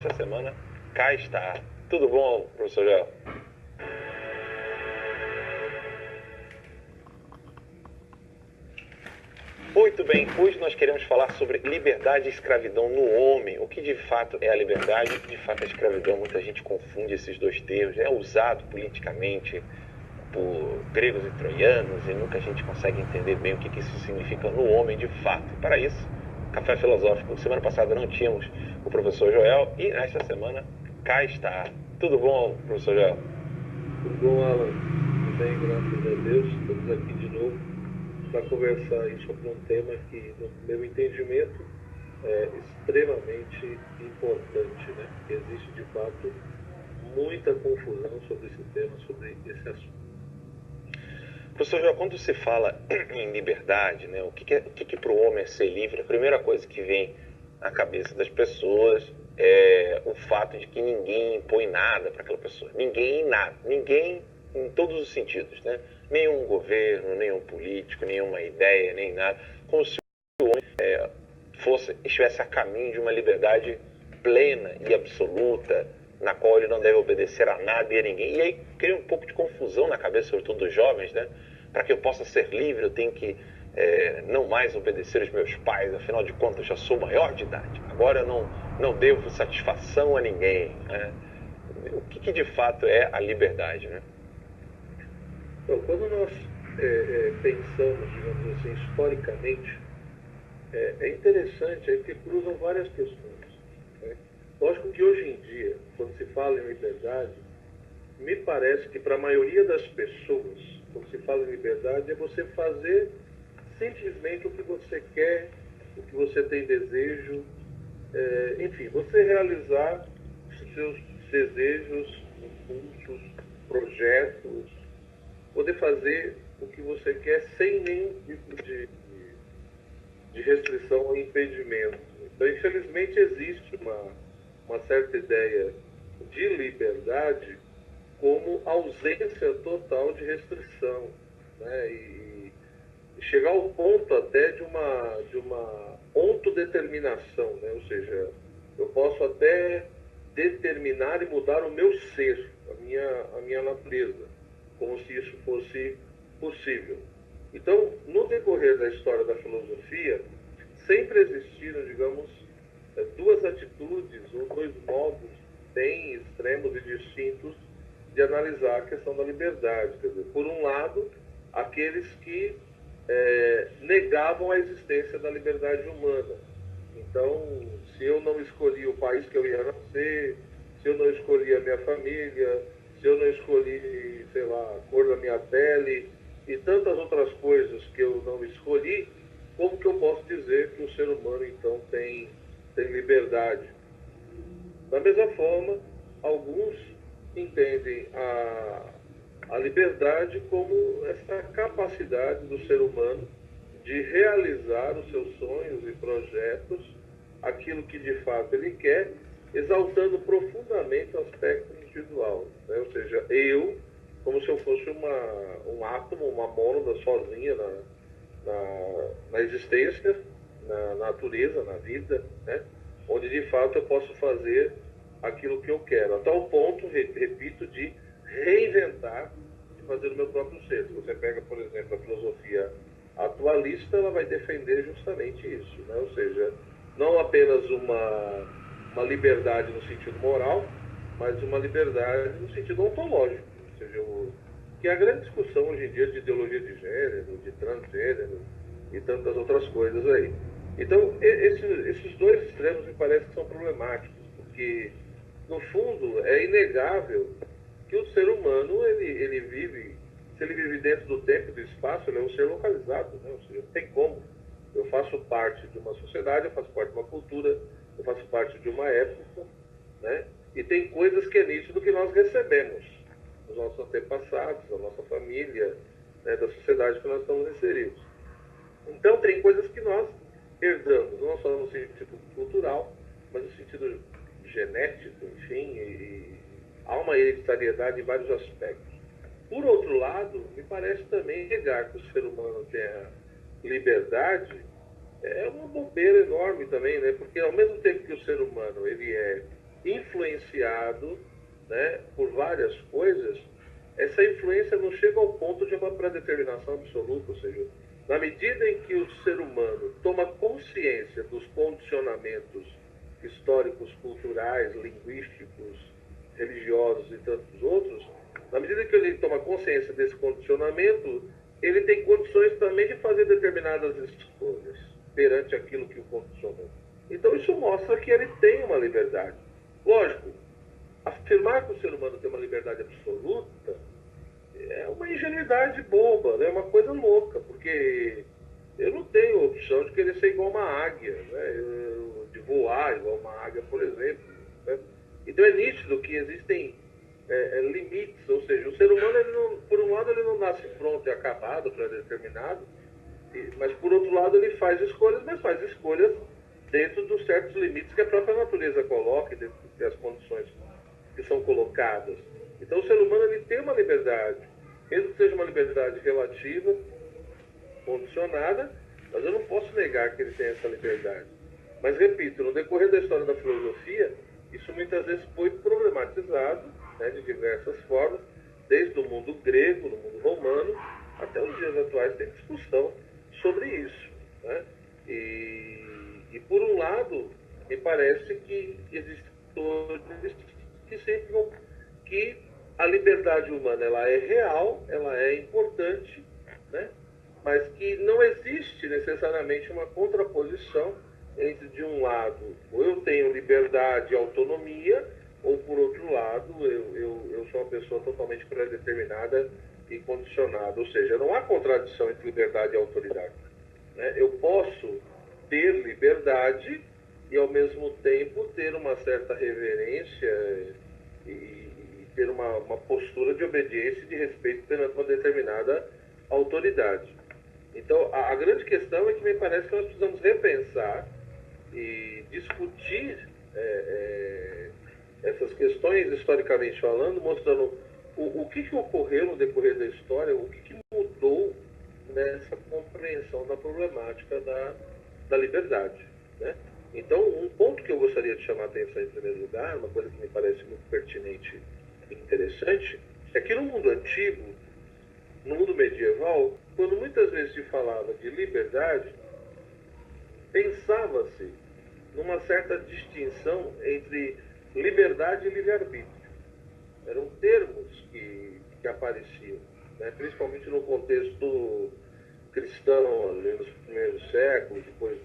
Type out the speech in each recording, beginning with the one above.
Essa semana cá está. Tudo bom, professor Joel? Muito bem, hoje nós queremos falar sobre liberdade e escravidão no homem. O que de fato é a liberdade e o que de fato é a escravidão. Muita gente confunde esses dois termos. É usado politicamente por gregos e troianos e nunca a gente consegue entender bem o que isso significa no homem de fato. E para isso, Café Filosófico. Semana passada não tínhamos o professor Joel e nesta semana cá está. Tudo bom, professor Joel? Tudo bom, Alan? Tudo bem, graças a Deus. Estamos aqui de novo para conversar aí sobre um tema que, no meu entendimento, é extremamente importante, né? Porque existe, de fato, muita confusão sobre esse tema, sobre esse assunto. Professor Joel, quando se fala em liberdade, né, o que para o homem é ser livre? A primeira coisa que vem à cabeça das pessoas é o fato de que ninguém impõe nada para aquela pessoa. Ninguém nada. Ninguém em todos os sentidos, né? Nenhum governo, nenhum político, nenhuma ideia, nem nada. Como se estivesse a caminho de uma liberdade plena e absoluta, na qual ele não deve obedecer a nada e a ninguém. E aí cria um pouco de confusão na cabeça, sobretudo dos jovens, né? Para que eu possa ser livre, eu tenho que não mais obedecer os meus pais, afinal de contas, eu já sou maior de idade. Agora eu não devo satisfação a ninguém. Né? O que de fato é a liberdade, né? Então, quando nós pensamos, digamos assim, historicamente, é interessante aí que cruzam várias questões, né? Lógico que hoje em dia, quando se fala em liberdade, me parece que para a maioria das pessoas, quando se fala em liberdade, é você fazer simplesmente o que você quer, o que você tem desejo, enfim, você realizar os seus desejos, impulsos, projetos, poder fazer o que você quer sem nenhum tipo de restrição ou impedimento. Então, infelizmente, existe uma certa ideia de liberdade como ausência total de restrição, né? E chegar ao ponto até de uma autodeterminação, né? Ou seja, eu posso até determinar e mudar o meu ser, a minha natureza, como se isso fosse possível. Então, no decorrer da história da filosofia, sempre existiram, digamos, duas atitudes ou dois modos bem extremos e distintos de analisar a questão da liberdade. Quer dizer, por um lado, aqueles que negavam a existência da liberdade humana. Então, se eu não escolhi o país que eu ia nascer, se eu não escolhi a minha família, se eu não escolhi, sei lá, a cor da minha pele e tantas outras coisas que eu não escolhi, como que eu posso dizer que o ser humano, então, tem liberdade? Da mesma forma, alguns entendem a liberdade como essa capacidade do ser humano de realizar os seus sonhos e projetos, aquilo que de fato ele quer, exaltando profundamente o aspecto individual, né? Ou seja, eu, como se eu fosse um átomo, uma mônada sozinha na existência, na natureza, na vida, né? Onde de fato eu posso fazer aquilo que eu quero, a tal ponto, repito, de reinventar, de fazer o meu próprio ser. Se você pega, por exemplo, a filosofia atualista, ela vai defender justamente isso, né? Ou seja, não apenas uma liberdade no sentido moral, mas uma liberdade no sentido ontológico, ou seja, que é a grande discussão hoje em dia de ideologia de gênero, de transgênero e tantas outras coisas aí. Então, esses dois extremos me parece que são problemáticos, porque, no fundo, é inegável que o ser humano, ele vive, se ele vive dentro do tempo e do espaço, ele é um ser localizado, né? Ou seja, não tem como. Eu faço parte de uma sociedade, eu faço parte de uma cultura, eu faço parte de uma época, né? E tem coisas que é nítido que nós recebemos dos nossos antepassados, da nossa família, né, da sociedade que nós estamos inseridos. Então, tem coisas que nós herdamos, não só no sentido cultural, mas no sentido genético, enfim, e há uma hereditariedade em vários aspectos. Por outro lado, me parece também negar que o ser humano tenha liberdade é uma bobeira enorme também, né? Porque ao mesmo tempo que o ser humano ele é influenciado, né, por várias coisas, essa influência não chega ao ponto de uma predeterminação absoluta, ou seja, na medida em que o ser humano toma consciência dos condicionamentos históricos, culturais, linguísticos, religiosos e tantos outros, na medida que ele toma consciência desse condicionamento, ele tem condições também de fazer determinadas escolhas perante aquilo que o condicionou. Então isso mostra que ele tem uma liberdade. Lógico, afirmar que o ser humano tem uma liberdade absoluta é uma ingenuidade boba, né? É uma coisa louca, porque eu não tenho opção de querer ser igual uma águia, né? De voar igual uma águia, por exemplo. Né? Então é nítido que existem limites, ou seja, o ser humano, ele não, por um lado, ele não nasce pronto e acabado, pré-determinado, mas por outro lado ele faz escolhas, mas faz escolhas dentro dos certos limites que a própria natureza coloca, dentro das condições que são colocadas. Então o ser humano, ele tem uma liberdade, mesmo que seja uma liberdade relativa, condicionada, mas eu não posso negar que ele tem essa liberdade. Mas, repito, no decorrer da história da filosofia, isso muitas vezes foi problematizado, né, de diversas formas, desde o mundo grego, no mundo romano, até os dias atuais tem discussão sobre isso. Né? E por um lado, me parece que existem autores que sempre vão que a liberdade humana, ela é real, ela é importante, né? Mas que não existe necessariamente uma contraposição entre, de um lado, ou eu tenho liberdade e autonomia, ou, por outro lado, eu sou uma pessoa totalmente pré-determinada e condicionada. Ou seja, não há contradição entre liberdade e autoridade. Né? Eu posso ter liberdade e, ao mesmo tempo, ter uma certa reverência e ter uma postura de obediência e de respeito perante uma determinada autoridade. Então, a grande questão é que me parece que nós precisamos repensar e discutir essas questões, historicamente falando, mostrando o que ocorreu no decorrer da história, o que mudou nessa compreensão da problemática da liberdade. Né? Então, um ponto que eu gostaria de chamar a atenção em primeiro lugar, uma coisa que me parece muito pertinente e interessante, é que no mundo antigo, no mundo medieval, quando muitas vezes se falava de liberdade, pensava-se numa certa distinção entre liberdade e livre-arbítrio. Eram termos que apareciam, né? Principalmente no contexto cristão, ali nos primeiros séculos, depois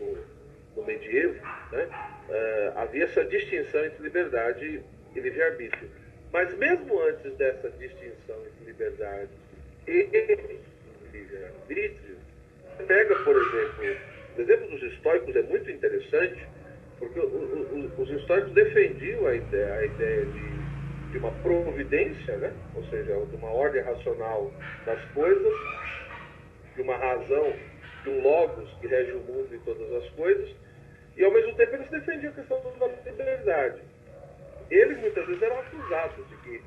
do medievo, né? Havia essa distinção entre liberdade e livre-arbítrio. Mas mesmo antes dessa distinção entre liberdade e livre-arbítrio, pega, por exemplo, o exemplo dos estoicos é muito interessante, porque os estoicos defendiam a ideia de uma providência, né? Ou seja, de uma ordem racional das coisas, de uma razão, de um logos que rege o mundo e todas as coisas, e ao mesmo tempo eles defendiam a questão da liberdade. Eles muitas vezes eram acusados de que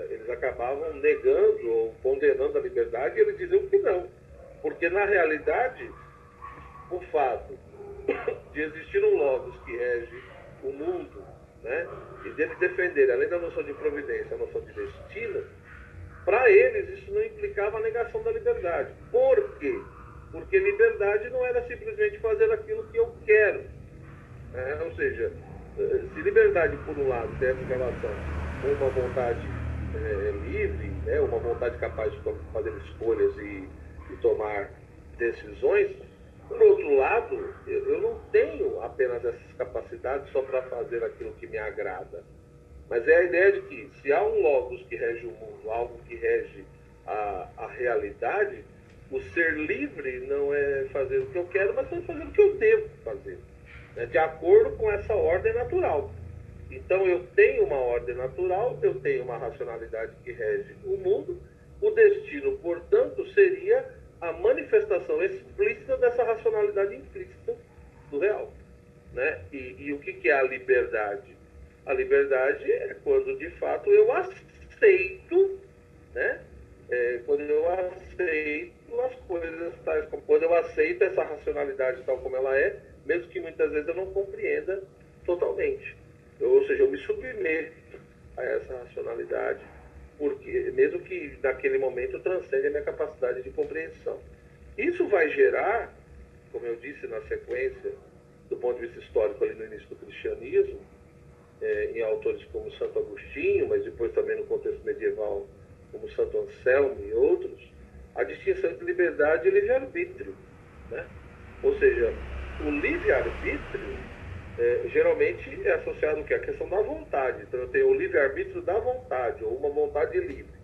eles acabavam negando ou condenando a liberdade, e eles diziam que não, porque na realidade o fato de existir um logos que rege o mundo, né, e deles defender, além da noção de providência, a noção de destino, para eles isso não implicava a negação da liberdade. Por quê? Porque liverdade não era simplesmente fazer aquilo que eu quero. Né? Ou seja, se liberdade, por um lado, tem essa relação com uma vontade livre, né, uma vontade capaz de fazer escolhas e tomar decisões, por outro lado, eu não tenho apenas essas capacidades só para fazer aquilo que me agrada. Mas é a ideia de que, se há um logos que rege o mundo, algo que rege a realidade, o ser livre não é fazer o que eu quero, mas é fazer o que eu devo fazer, né, de acordo com essa ordem natural. Então, eu tenho uma ordem natural, eu tenho uma racionalidade que rege o mundo, o destino, portanto, seria a manifestação explícita dessa racionalidade implícita do real. Né? E o que é a liberdade? A liberdade é quando, de fato, eu aceito, né? Quando eu aceito as coisas tais como... Quando eu aceito essa racionalidade tal como ela é, mesmo que muitas vezes eu não compreenda totalmente. ou seja, eu me submeto a essa racionalidade, porque mesmo que naquele momento transcende a minha capacidade de compreensão. Isso vai gerar, como eu disse na sequência, do ponto de vista histórico ali no início do cristianismo, em autores como Santo Agostinho, mas depois também no contexto medieval como Santo Anselmo e outros, a distinção entre liberdade e livre-arbítrio, né? Ou seja, o livre-arbítrio geralmente é associado à questão da vontade. Então eu tenho o livre-arbítrio da vontade, ou uma vontade livre.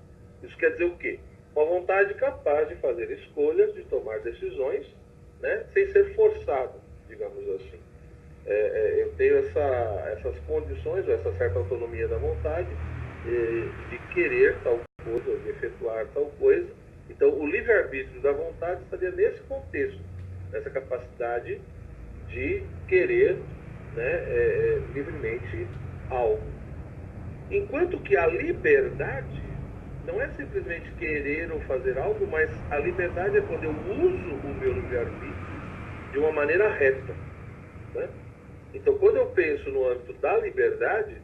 Isso quer dizer o quê? Uma vontade capaz de fazer escolhas, de tomar decisões, né, sem ser forçado, digamos assim. Eu tenho essas condições, ou essa certa autonomia da vontade, de querer tal coisa, ou de efetuar tal coisa. Então, o livre-arbítrio da vontade estaria nesse contexto, nessa capacidade de querer, né, livremente algo. Enquanto que a liberdade não é simplesmente querer ou fazer algo, mas a liberdade é quando eu uso o meu livre-arbítrio de uma maneira reta, né? Então, quando eu penso no âmbito da liberdade,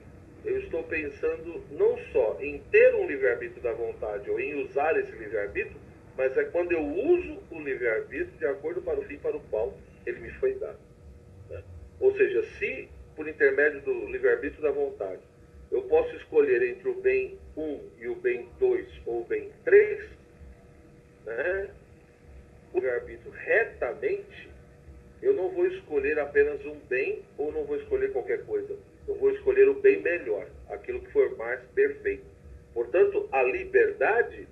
eu estou pensando não só em ter um livre-arbítrio da vontade ou em usar esse livre-arbítrio, mas é quando eu uso o livre-arbítrio de acordo para o fim para o qual ele me foi dado, né? Ou seja, se por intermédio do livre-arbítrio da vontade eu posso escolher entre o bem 1 e o bem 2 ou o bem 3, né, o livre-arbítrio retamente, eu não vou escolher apenas um bem ou não vou escolher qualquer coisa. Eu vou escolher o bem melhor, aquilo que for mais perfeito. Portanto, a liberdade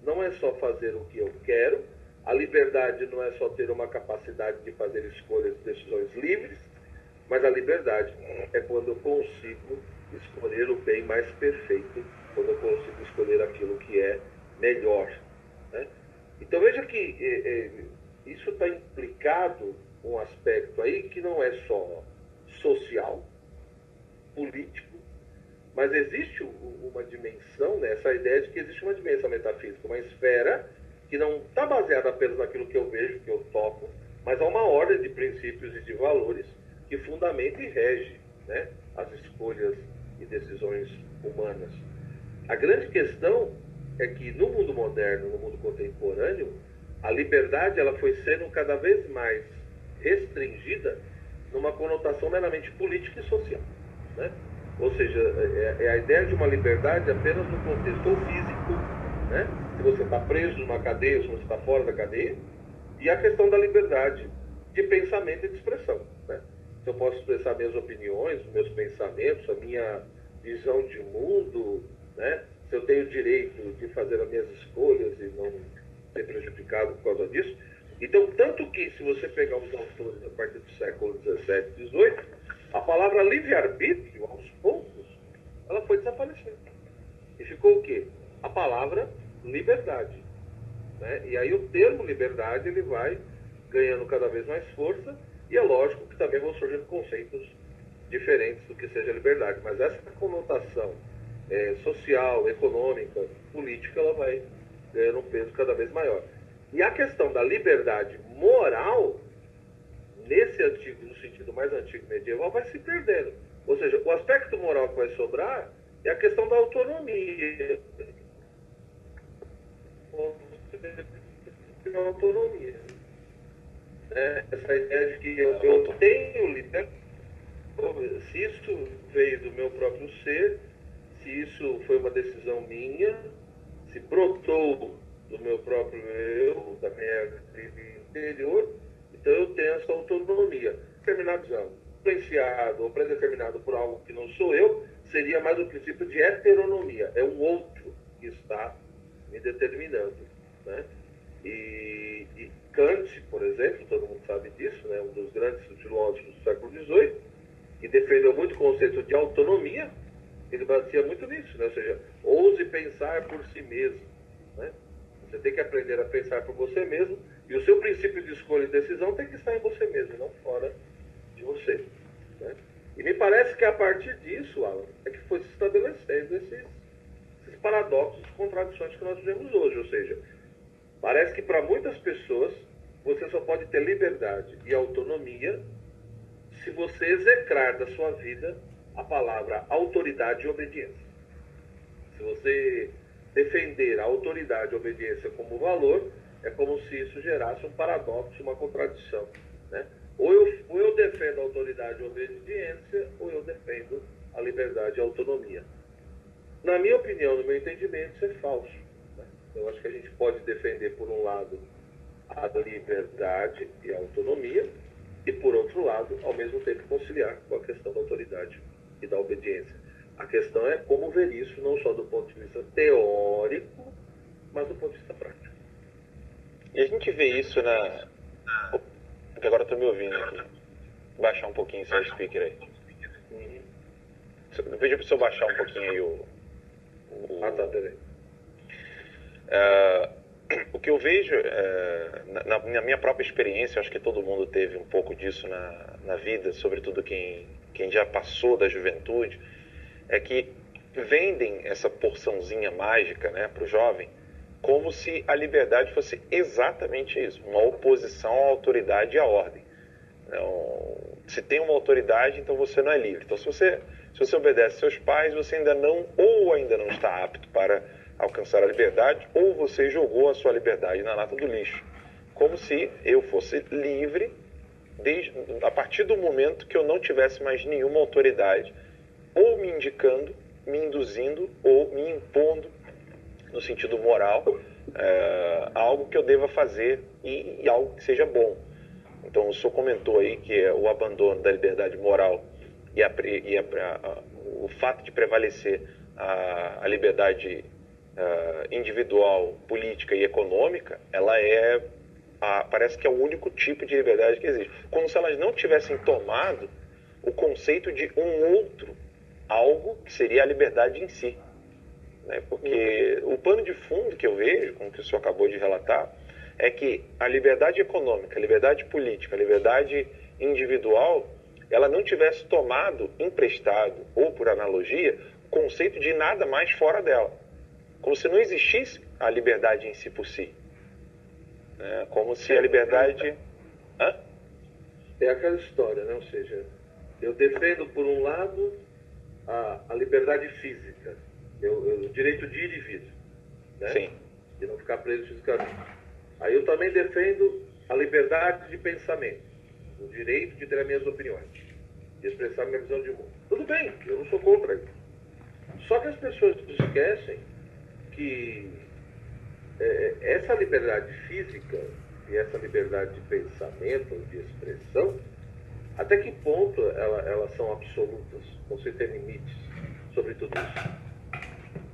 não é só fazer o que eu quero, a liberdade não é só ter uma capacidade de fazer escolhas e decisões livres, mas a liberdade é quando eu consigo escolher o bem mais perfeito, quando eu consigo escolher aquilo que é melhor, né? Então veja que isso está implicado um aspecto aí que não é só social, político, mas existe uma dimensão, né, essa ideia de que existe uma dimensão metafísica, uma esfera que não está baseada apenas naquilo que eu vejo, que eu toco, mas há uma ordem de princípios e de valores que fundamenta e rege, né, as escolhas e decisões humanas. A grande questão é que no mundo moderno, no mundo contemporâneo, a liberdade ela foi sendo cada vez mais restringida numa conotação meramente política e social, né? Ou seja, é a ideia de uma liberdade apenas no contexto físico, né? Se você está preso numa cadeia ou se você está fora da cadeia, e a questão da liberdade de pensamento e de expressão, né? Se eu posso expressar minhas opiniões, meus pensamentos, a minha visão de mundo, né? Se eu tenho o direito de fazer as minhas escolhas e não ser prejudicado por causa disso. Então, tanto que, se você pegar os autores a partir do século XVII e XVIII, a palavra livre-arbítrio, aos poucos, ela foi desaparecendo. E ficou o quê? A palavra liberdade, né? E aí o termo liberdade ele vai ganhando cada vez mais força, e é lógico que também vão surgindo conceitos diferentes do que seja liberdade, mas essa conotação social, econômica, política, ela vai ganhando um peso cada vez maior. E a questão da liberdade moral, no sentido mais antigo medieval, vai se perdendo. Ou seja, o aspecto moral que vai sobrar é a questão da autonomia. Autonomia. Essa ideia de que eu tenho liberdade, se isso veio do meu próprio ser, se isso foi uma decisão minha, se brotou do meu próprio eu, da minha vida interior, então eu tenho essa autonomia. Determinado, influenciado ou predeterminado por algo que não sou eu, seria mais o princípio de heteronomia. É um outro que está me determinando, né? E Kant, por exemplo, todo mundo sabe disso, né? Um dos grandes filósofos do século XVIII, que defendeu muito o conceito de autonomia, ele batia muito nisso, né? Ou seja, ouse pensar por si mesmo, né? Você tem que aprender a pensar por você mesmo, e o seu princípio de escolha e decisão tem que estar em você mesmo, não fora de você, né? E me parece que a partir disso, Alan, é que foi se estabelecendo esses paradoxos, contradições que nós vivemos hoje. Ou seja, parece que para muitas pessoas você só pode ter liberdade e autonomia se você execrar da sua vida a palavra autoridade e obediência. Se você defender a autoridade e a obediência como valor, é como se isso gerasse um paradoxo, uma contradição, né? Ou eu defendo a autoridade e a obediência, ou eu defendo a liberdade e a autonomia. Na minha opinião, no meu entendimento, isso é falso, né? Eu acho que a gente pode defender, por um lado, a liberdade e a autonomia, e, por outro lado, ao mesmo tempo, conciliar com a questão da autoridade e da obediência. A questão é como ver isso, não só do ponto de vista teórico, mas do ponto de vista prático. E a gente vê isso na... Porque agora eu estou me ouvindo aqui. Baixar um pouquinho seu speaker aí. Eu pedi para o senhor baixar um pouquinho aí o... Ah, tá, peraí. O que eu vejo, na minha própria experiência, acho que todo mundo teve um pouco disso na vida, sobretudo quem já passou da juventude, é que vendem essa porçãozinha mágica, né, para o jovem, como se a liberdade fosse exatamente isso, uma oposição à autoridade e à ordem. Então, se tem uma autoridade, então você não é livre. Então, se você obedece seus pais, você ainda não está apto para alcançar a liberdade, ou você jogou a sua liberdade na lata do lixo. Como se eu fosse livre a partir do momento que eu não tivesse mais nenhuma autoridade, ou me indicando, me induzindo, ou me impondo, no sentido moral, algo que eu deva fazer e algo que seja bom. Então, o senhor comentou aí que é o abandono da liberdade moral e o fato de prevalecer a liberdade individual, política e econômica, ela parece que é o único tipo de liberdade que existe. Como se elas não tivessem tomado o conceito de um outro algo que seria a liberdade em si. Né? Porque o pano de fundo que eu vejo, como que o senhor acabou de relatar, é que a liberdade econômica, a liberdade política, a liberdade individual, ela não tivesse tomado emprestado, ou por analogia, o conceito de nada mais fora dela. Como se não existisse a liberdade em si por si. Né? Como se a liberdade... É aquela história, né? Ou seja, eu defendo, por um lado, a liberdade física, o direito de ir e vir, né? Sim. De não ficar preso fisicamente. Aí eu também defendo a liberdade de pensamento, o direito de ter as minhas opiniões, de expressar minha visão de mundo. Tudo bem, eu não sou contra isso. Só que as pessoas esquecem que essa liberdade física e essa liberdade de pensamento, de expressão, até que ponto elas são absolutas, ou se tem limites sobre tudo isso.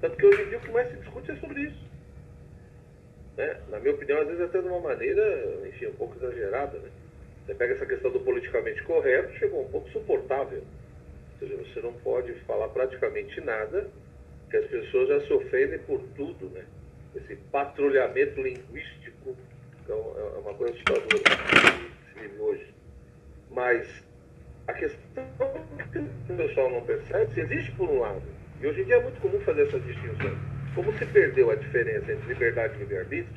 Tanto que hoje em dia o que mais se discute é sobre isso. Né? Na minha opinião, às vezes até de uma maneira, enfim, um pouco exagerada. Né? Você pega essa questão do politicamente correto, chegou um pouco suportável. Ou seja, você não pode falar praticamente nada, que as pessoas já se ofendem por tudo, né? Esse patrulhamento linguístico é uma coisa assustadora que se vive hoje. Mas a questão que o pessoal não percebe, se existe por um lado, e hoje em dia é muito comum fazer essas distinções, como se perdeu a diferença entre liberdade e livre-arbítrio,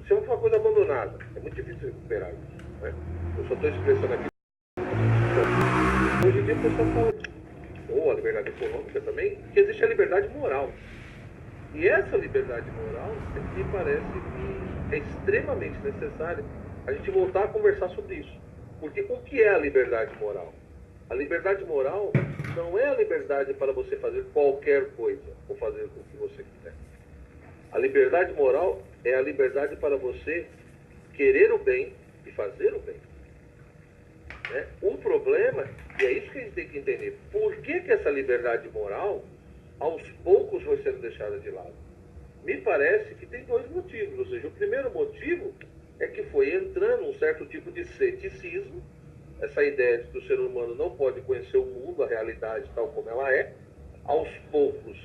isso é uma coisa abandonada, é muito difícil recuperar isso. Né? Eu só estou expressando aqui. Hoje em dia o pessoal fala, ou a liberdade econômica também, que existe a liberdade moral. E essa liberdade moral, me parece que é extremamente necessário a gente voltar a conversar sobre isso. Porque o que é a liberdade moral? A liberdade moral não é a liberdade para você fazer qualquer coisa ou fazer o que você quiser. A liberdade moral é a liberdade para você querer o bem e fazer o bem. Né? O problema, e é isso que a gente tem que entender, por que essa liberdade moral, aos poucos, vai sendo deixada de lado? Me parece que tem dois motivos. Ou seja, o primeiro motivo é que foi entrando um certo tipo de ceticismo, essa ideia de que o ser humano não pode conhecer o mundo, a realidade tal como ela é. Aos poucos,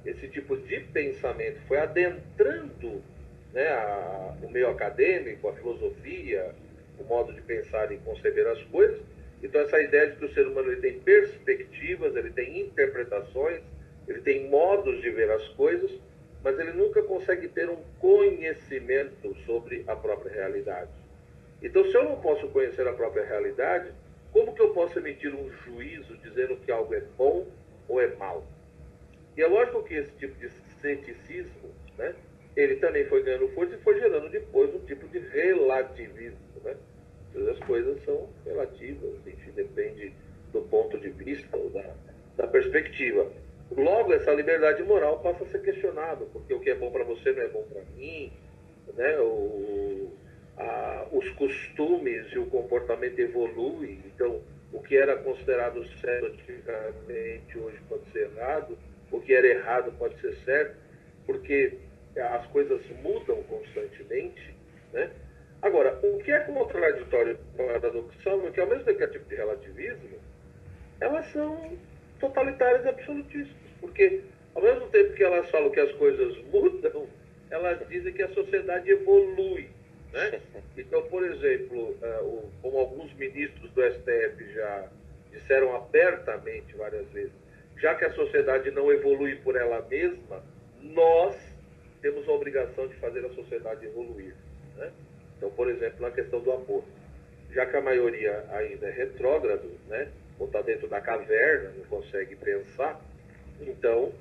esse tipo de pensamento foi adentrando, né, o meio acadêmico, a filosofia, o modo de pensar e conceber as coisas. Então essa ideia de que o ser humano ele tem perspectivas, ele tem interpretações, ele tem modos de ver as coisas, mas ele nunca consegue ter um conhecimento sobre a própria realidade. Então, se eu não posso conhecer a própria realidade, como que eu posso emitir um juízo dizendo que algo é bom ou é mal? E é lógico que esse tipo de ceticismo, né, ele também foi ganhando força e foi gerando depois um tipo de relativismo, né? As coisas são relativas, enfim, depende do ponto de vista ou da perspectiva. Logo, essa liberdade moral passa a ser questionada, porque o que é bom para você não é bom para mim, né? Os costumes e o comportamento evoluem, então o que era considerado certo antigamente hoje pode ser errado, o que era errado pode ser certo, porque as coisas mudam constantemente, né? Agora, o que é contraditório com a paradoxal é que, ao mesmo tempo que é tipo de relativismo, elas são totalitárias e absolutistas, porque, ao mesmo tempo que elas falam que as coisas mudam, elas dizem que a sociedade evolui, né? Então, por exemplo, como alguns ministros do STF já disseram abertamente várias vezes, já que a sociedade não evolui por ela mesma, nós temos a obrigação de fazer a sociedade evoluir, né? Então, por exemplo, na questão do aborto, já que a maioria ainda é retrógrado, né, ou está dentro da caverna, não consegue pensar, então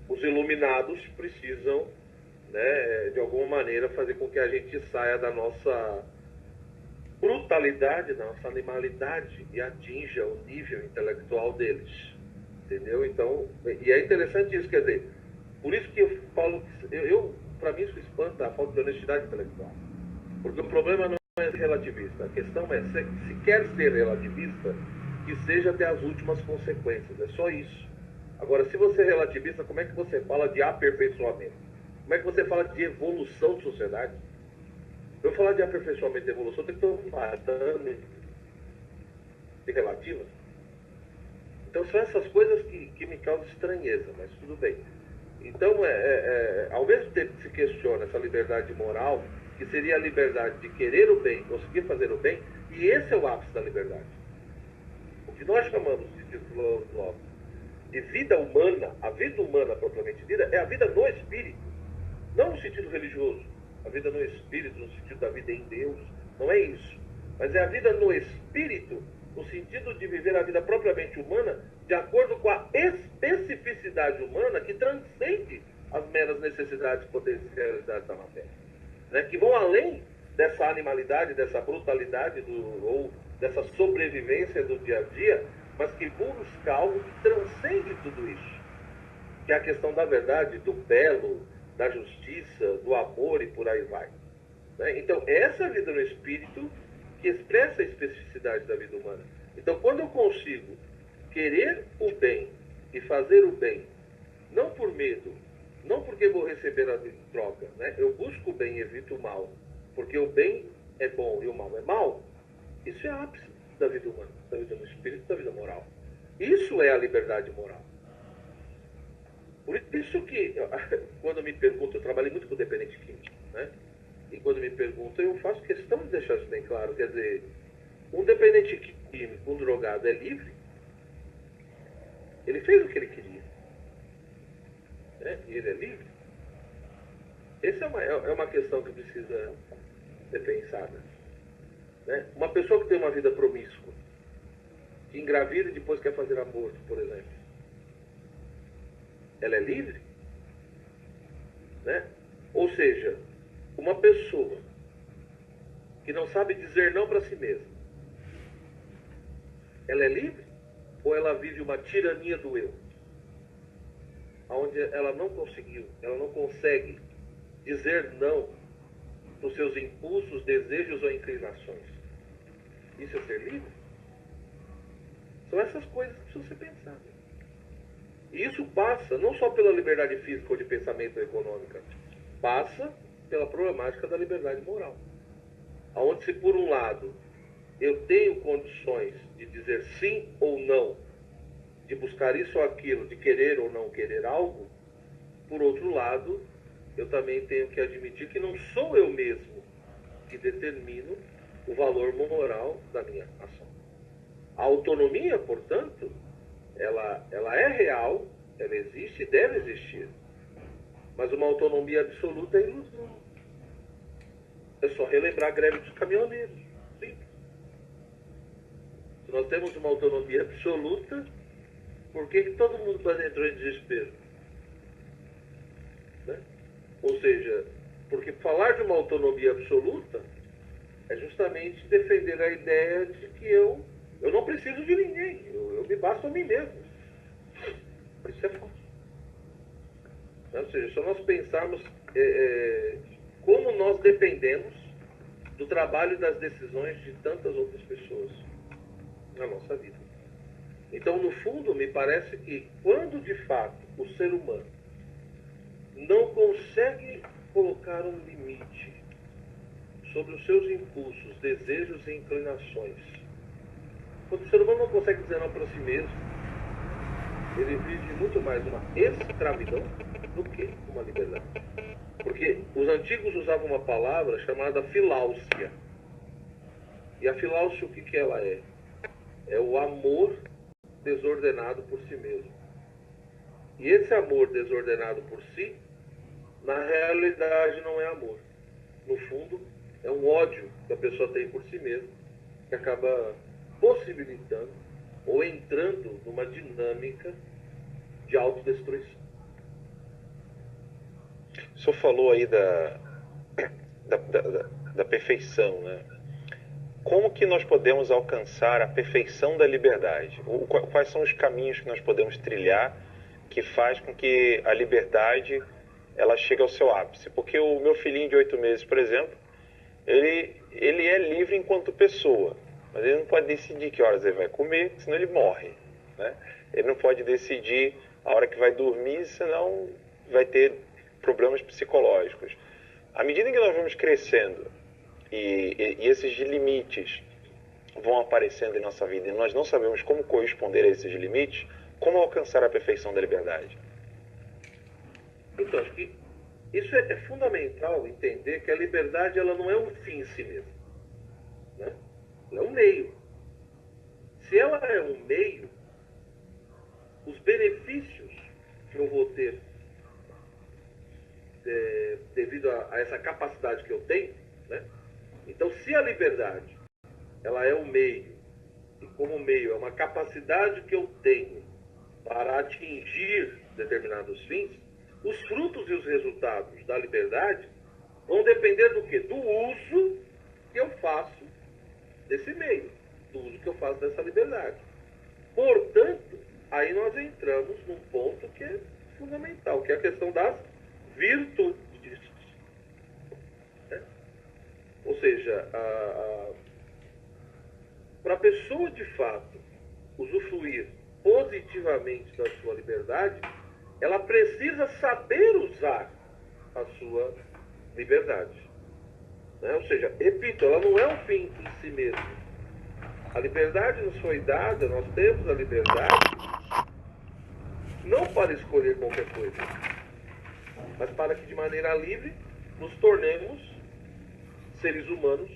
os iluminados precisam, né, de alguma maneira fazer com que a gente saia da nossa brutalidade, da nossa animalidade e atinja o nível intelectual deles, entendeu? Então, e é interessante isso, quer dizer, por isso que eu falo, para mim isso espanta a falta de honestidade intelectual. Porque o problema não é ser relativista. A questão é, se quer ser relativista, que seja até as últimas consequências. É só isso. Agora, se você é relativista, como é que você fala de aperfeiçoamento? Como é que você fala de evolução de sociedade? Para eu falar de aperfeiçoamento e evolução, tem que ter matando de relativa. Então, são essas coisas que me causam estranheza, mas tudo bem. Então, ao mesmo tempo que se questiona essa liberdade moral, que seria a liberdade de querer o bem, conseguir fazer o bem, e esse é o ápice da liberdade. O que nós chamamos de vida humana, a vida humana propriamente dita, é a vida no espírito, não no sentido religioso. A vida no espírito, no sentido da vida em Deus, não é isso. Mas é a vida no espírito, no sentido de viver a vida propriamente humana, de acordo com a especificidade humana que transcende as meras necessidades e potencialidades da matéria, né? Que vão além dessa animalidade, dessa brutalidade, ou dessa sobrevivência do dia a dia, mas que busca algo que transcende tudo isso, que é a questão da verdade, do belo, da justiça, do amor e por aí vai, né? Então, essa vida no espírito que expressa a especificidade da vida humana. Então, quando eu consigo querer o bem e fazer o bem, não por medo, não porque vou receber a troca, né? Eu busco o bem e evito o mal, porque o bem é bom e o mal é mal, isso é ápice da vida humana, da vida no espírito, da vida moral. Isso é a liberdade moral. Por isso que, quando me perguntam, eu trabalhei muito com dependente químico, né? E quando me perguntam, eu faço questão de deixar isso bem claro. Quer dizer, um dependente químico, um drogado, é livre? Ele fez o que ele queria, né? E ele é livre? Essa é uma questão que precisa ser pensada, né? Uma pessoa que tem uma vida promíscua, que engravida e depois quer fazer aborto, por exemplo, ela é livre? Né? Ou seja, uma pessoa que não sabe dizer não para si mesma, ela é livre? Ou ela vive uma tirania do eu? Onde ela não consegue dizer não para os seus impulsos, desejos ou inclinações. Isso é ser livre? São essas coisas que precisam ser pensadas. E isso passa não só pela liberdade física ou de pensamento ou econômica, passa pela problemática da liberdade moral. Onde, se por um lado eu tenho condições de dizer sim ou não, de buscar isso ou aquilo, de querer ou não querer algo, por outro lado, eu também tenho que admitir que não sou eu mesmo que determino o valor moral da minha ação. A autonomia, portanto, ela é real, ela existe e deve existir. Mas uma autonomia absoluta é ilusão. É só relembrar a greve dos caminhoneiros. Simples. Se nós temos uma autonomia absoluta, por que todo mundo entrou em desespero? Né? Ou seja, porque falar de uma autonomia absoluta é justamente defender a ideia de que eu não preciso de ninguém, eu me basto a mim mesmo. Isso é falso. Ou seja, só nós pensarmos como nós dependemos do trabalho e das decisões de tantas outras pessoas na nossa vida. Então, no fundo, me parece que quando de fato o ser humano não consegue colocar um limite sobre os seus impulsos, desejos e inclinações, quando o ser humano não consegue dizer não para si mesmo, ele vive muito mais uma escravidão do que uma liberdade. Porque os antigos usavam uma palavra chamada filáusia. E a filáusia, o que ela é? É o amor desordenado por si mesmo. E esse amor desordenado por si, na realidade não é amor. No fundo, é um ódio que a pessoa tem por si mesma, que acaba possibilitando ou entrando numa dinâmica de autodestruição. O senhor falou aí da perfeição, né? Como que nós podemos alcançar a perfeição da liberdade? Quais são os caminhos que nós podemos trilhar que faz com que a liberdade ela chegue ao seu ápice? Porque o meu filhinho de 8 meses, por exemplo, ele é livre enquanto pessoa, mas ele não pode decidir que horas ele vai comer, senão ele morre, né? Ele não pode decidir a hora que vai dormir, senão vai ter problemas psicológicos. À medida que nós vamos crescendo e esses limites vão aparecendo em nossa vida e nós não sabemos como corresponder a esses limites, como alcançar a perfeição da liberdade? Então, acho que isso é fundamental entender que a liberdade ela não é um fim em si mesmo, né? Ela é um meio. Se ela é um meio, os benefícios que eu vou ter devido a essa capacidade que eu tenho, né? Então, se a liberdade ela é um meio, e como meio é uma capacidade que eu tenho para atingir determinados fins, os frutos e os resultados da liberdade vão depender do quê? Do uso que eu faço desse meio, do uso que eu faço dessa liberdade. Portanto, aí nós entramos num ponto que é fundamental, que é a questão das virtudes. Né? Ou seja, para a pessoa de fato usufruir positivamente da sua liberdade, ela precisa saber usar a sua liberdade. Né? Ou seja, repito, ela não é um fim em si mesma. A liberdade nos foi dada, nós temos a liberdade não para escolher qualquer coisa, mas para que de maneira livre nos tornemos seres humanos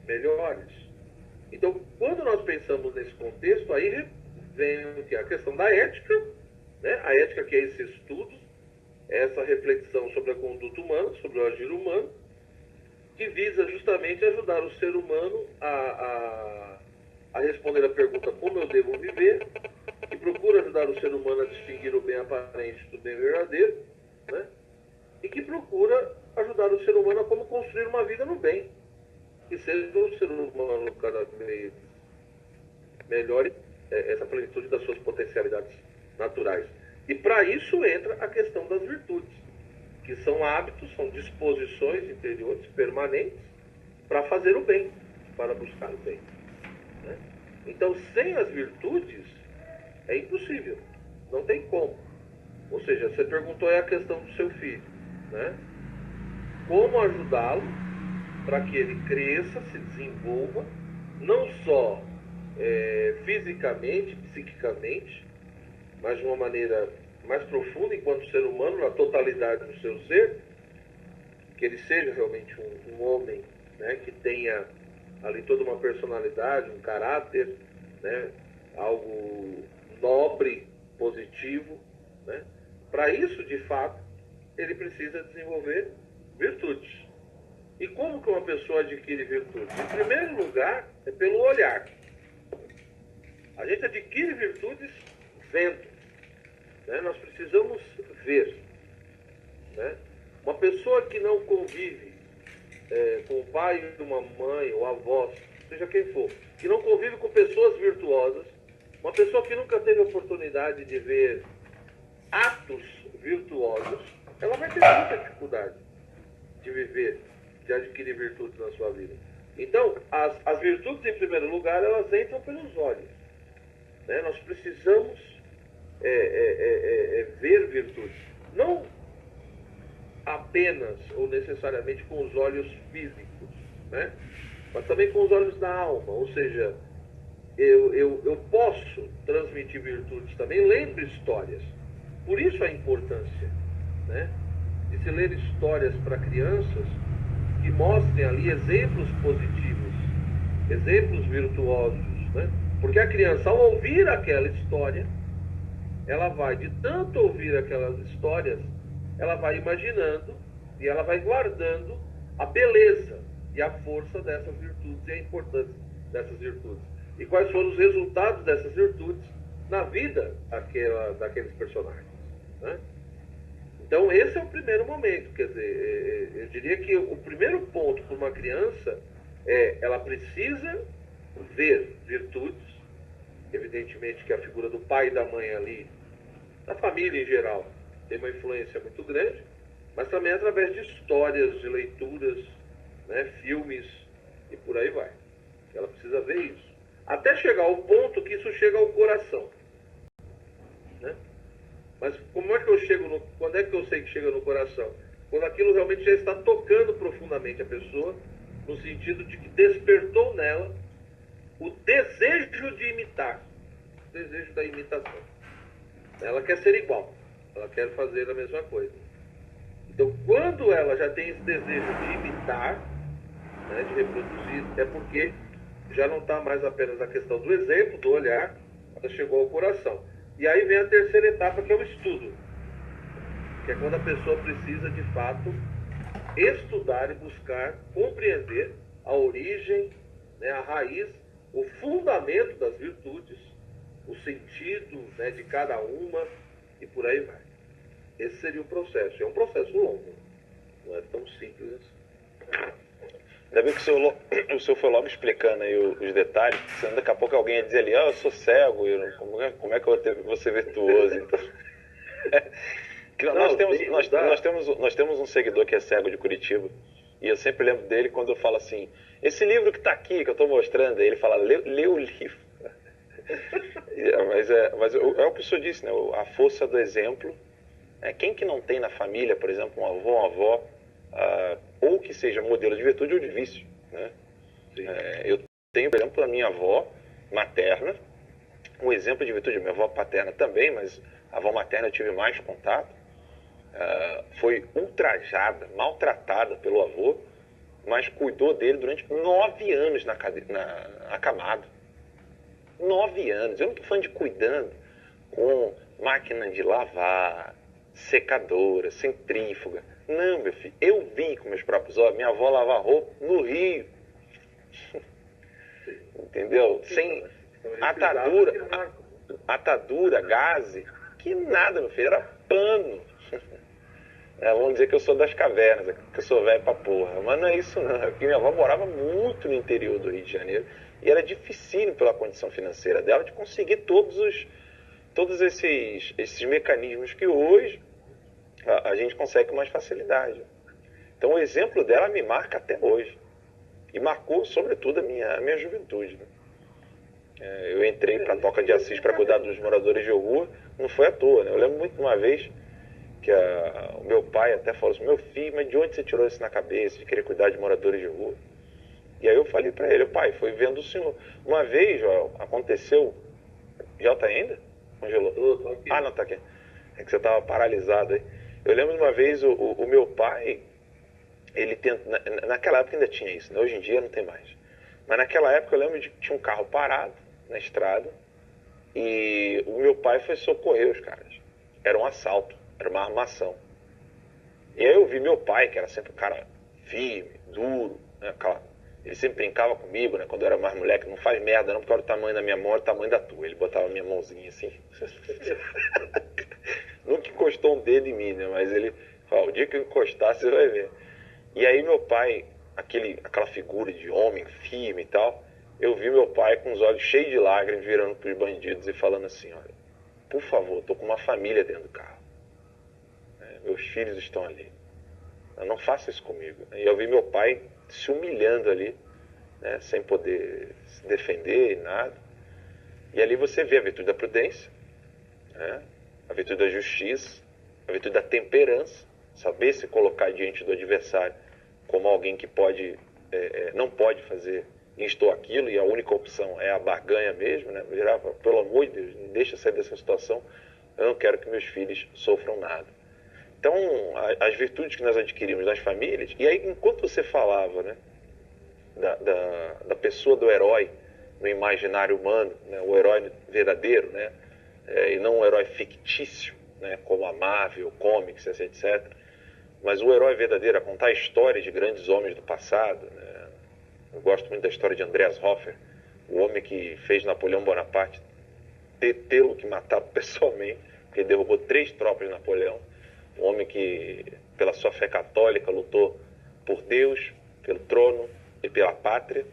melhores. Então, quando nós pensamos nesse contexto, aí vem a questão da ética, né? A ética que é esse estudo, essa reflexão sobre a conduta humana, sobre o agir humano, que visa justamente ajudar o ser humano a responder a pergunta como eu devo viver, que procura ajudar o ser humano a distinguir o bem aparente do bem verdadeiro, né? E que procura ajudar o ser humano a como construir uma vida no bem, que seja o ser humano cada vez melhore essa plenitude das suas potencialidades naturais. E para isso entra a questão das virtudes, que são hábitos, são disposições interiores permanentes para fazer o bem, para buscar o bem. Né? Então, sem as virtudes, é impossível, não tem como. Ou seja, você perguntou aí a questão do seu filho, né? Como ajudá-lo para que ele cresça, se desenvolva, não só fisicamente, psiquicamente, mas de uma maneira mais profunda, enquanto ser humano, na totalidade do seu ser, que ele seja realmente um homem, né, que tenha ali toda uma personalidade, um caráter, né, algo nobre, positivo, né? Para isso, de fato, ele precisa desenvolver virtudes. E como que uma pessoa adquire virtudes? Em primeiro lugar, é pelo olhar. A gente adquire virtudes vendo, né? Nós precisamos ver, né? Uma pessoa que não convive com o pai, uma mãe ou avós, seja quem for, que não convive com pessoas virtuosas, uma pessoa que nunca teve a oportunidade de ver atos virtuosos, ela vai ter muita dificuldade de viver, de adquirir virtudes na sua vida. Então, as virtudes, em primeiro lugar, elas entram pelos olhos, né? Nós precisamos ver virtudes. Não apenas ou necessariamente com os olhos físicos, né? Mas também com os olhos da alma. Ou seja, eu posso transmitir virtudes também lendo histórias. Por isso a importância, né, de se ler histórias para crianças que mostrem ali exemplos positivos, exemplos virtuosos, né? Porque a criança, ao ouvir aquela história, ela vai, de tanto ouvir aquelas histórias, ela vai imaginando e ela vai guardando a beleza e a força dessas virtudes e a importância dessas virtudes. E quais foram os resultados dessas virtudes na vida daqueles personagens, né? Então esse é o primeiro momento, quer dizer, eu diria que o primeiro ponto para uma criança ela precisa ver virtudes, evidentemente que a figura do pai e da mãe ali, da família em geral, tem uma influência muito grande, mas também através de histórias, de leituras, né, filmes e por aí vai. Ela precisa ver isso. Até chegar ao ponto que isso chega ao coração, né? Mas como é que eu chego quando é que eu sei que chega no coração? Quando aquilo realmente já está tocando profundamente a pessoa, no sentido de que despertou nela o desejo de imitar, o desejo da imitação. Ela quer ser igual, ela quer fazer a mesma coisa. Então, quando ela já tem esse desejo de imitar, né, de reproduzir, é porque já não está mais apenas a questão do exemplo, do olhar, ela chegou ao coração. E aí vem a terceira etapa, que é o estudo, que é quando a pessoa precisa, de fato, estudar e buscar compreender a origem, né, a raiz, o fundamento das virtudes, o sentido, né, de cada uma e por aí vai. Esse seria o processo. É um processo longo, não é tão simples assim. Ainda bem que o senhor foi logo explicando aí os detalhes, senão daqui a pouco alguém ia dizer ali, eu sou cego, como é que eu vou ser virtuoso? Então... nós temos um seguidor que é cego de Curitiba, e eu sempre lembro dele quando eu falo assim, esse livro que está aqui, que eu estou mostrando, aí ele fala, lê o livro. Mas é o que o senhor disse, né? A força do exemplo. Quem que não tem na família, por exemplo, um avô, uma avó, ou que seja modelo de virtude ou de vício, né? Eu tenho, por exemplo, a minha avó materna, um exemplo de virtude, minha avó paterna também, mas a avó materna eu tive mais contato, foi ultrajada, maltratada pelo avô, mas cuidou dele durante 9 anos acamado. 9 anos. Eu não estou falando de cuidando com máquina de lavar, secadora, centrífuga. Não, meu filho. Eu vi com meus próprios olhos minha avó lavar roupa no Rio. Entendeu? Sem atadura, gaze. Que nada, meu filho. Era pano. Vamos dizer que eu sou das cavernas, que eu sou velho pra porra. Mas não é isso não. Porque minha avó morava muito no interior do Rio de Janeiro. E era difícil pela condição financeira dela de conseguir todos esses mecanismos que hoje a gente consegue com mais facilidade. Então o exemplo dela me marca até hoje. E marcou, sobretudo, a minha juventude, né? Eu entrei para a Toca de Assis para cuidar dos moradores de rua, não foi à toa, né? Eu lembro muito de uma vez que o meu pai até falou assim, meu filho, mas de onde você tirou isso na cabeça, de querer cuidar de moradores de rua? E aí eu falei para ele, pai, foi vendo o senhor. Uma vez, Joel, aconteceu... Já tá ainda? Congelou? Tô aqui. Ah, não, tá aqui. É que você tava paralisado aí. Eu lembro de uma vez, o meu pai, ele naquela época ainda tinha isso, né? Hoje em dia não tem mais. Mas naquela época eu lembro de que tinha um carro parado na estrada e o meu pai foi socorrer os caras. Era um assalto, era uma armação. E aí eu vi meu pai, que era sempre um cara firme, duro, né? Ele sempre brincava comigo, né, quando eu era mais moleque, não faz merda não, porque olha o tamanho da minha mão, olha o tamanho da tua. Ele botava a minha mãozinha assim. Nunca encostou um dedo em mim, né, mas ele falou, o dia que eu encostar, você vai ver. E aí meu pai, aquela figura de homem firme e tal, eu vi meu pai com os olhos cheios de lágrimas virando para os bandidos e falando assim, olha, por favor, estou com uma família dentro do carro. Meus filhos estão ali. Não faça isso comigo. E eu vi meu pai se humilhando ali, né, sem poder se defender e nada. E ali você vê a virtude da prudência, né, a virtude da justiça, a virtude da temperança, saber se colocar diante do adversário como alguém que não pode fazer isto ou aquilo, e a única opção é a barganha mesmo, né? Pelo amor de Deus, me deixa sair dessa situação, eu não quero que meus filhos sofram nada. Então, as virtudes que nós adquirimos nas famílias, e aí enquanto você falava, né, da pessoa do herói no imaginário humano, né, o herói verdadeiro, né, e não um herói fictício, né, como a Marvel, comics, etc. Mas o herói verdadeiro, a contar a história de grandes homens do passado, né? Eu gosto muito da história de Andreas Hofer, o homem que fez Napoleão Bonaparte tê-lo que matar pessoalmente, porque ele derrubou 3 tropas de Napoleão. Um homem que, pela sua fé católica, lutou por Deus, pelo trono e pela pátria.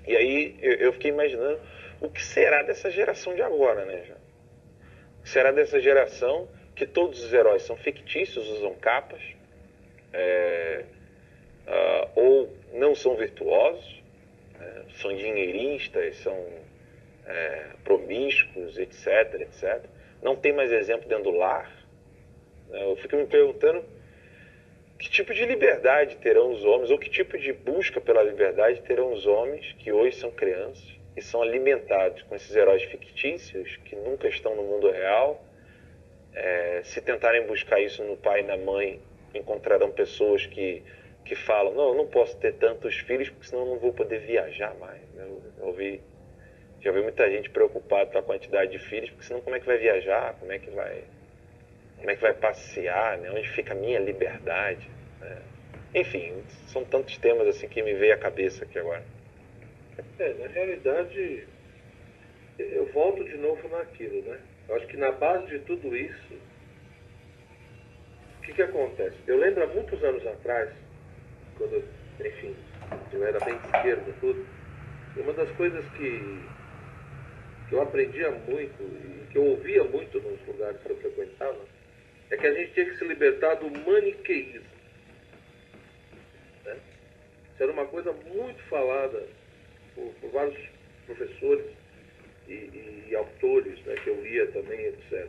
E aí eu fiquei imaginando o que será dessa geração de agora, né, Jean? O que será dessa geração que todos os heróis são fictícios, usam capas, ou não são virtuosos, são dinheiristas, são promíscuos, etc. Não tem mais exemplo dentro do lar. Eu fico me perguntando que tipo de liberdade terão os homens, ou que tipo de busca pela liberdade terão os homens que hoje são crianças e são alimentados com esses heróis fictícios que nunca estão no mundo real. Se tentarem buscar isso no pai e na mãe, encontrarão pessoas que falam, não, eu não posso ter tantos filhos porque senão eu não vou poder viajar mais. Já ouvi muita gente preocupada com a quantidade de filhos, porque senão como é que vai viajar, como é que vai passear, né? Onde fica a minha liberdade, né? Enfim, são tantos temas assim que me veio à cabeça aqui agora. Na realidade, eu volto de novo naquilo, né? Eu acho que na base de tudo isso, o que acontece? Eu lembro há muitos anos atrás, quando, enfim, eu era bem esquerdo e tudo, e uma das coisas que eu aprendia muito e que eu ouvia muito nos lugares que eu frequentava, é que a gente tinha que se libertar do maniqueísmo. Né? Isso era uma coisa muito falada por vários professores e autores, né, que eu lia também, etc.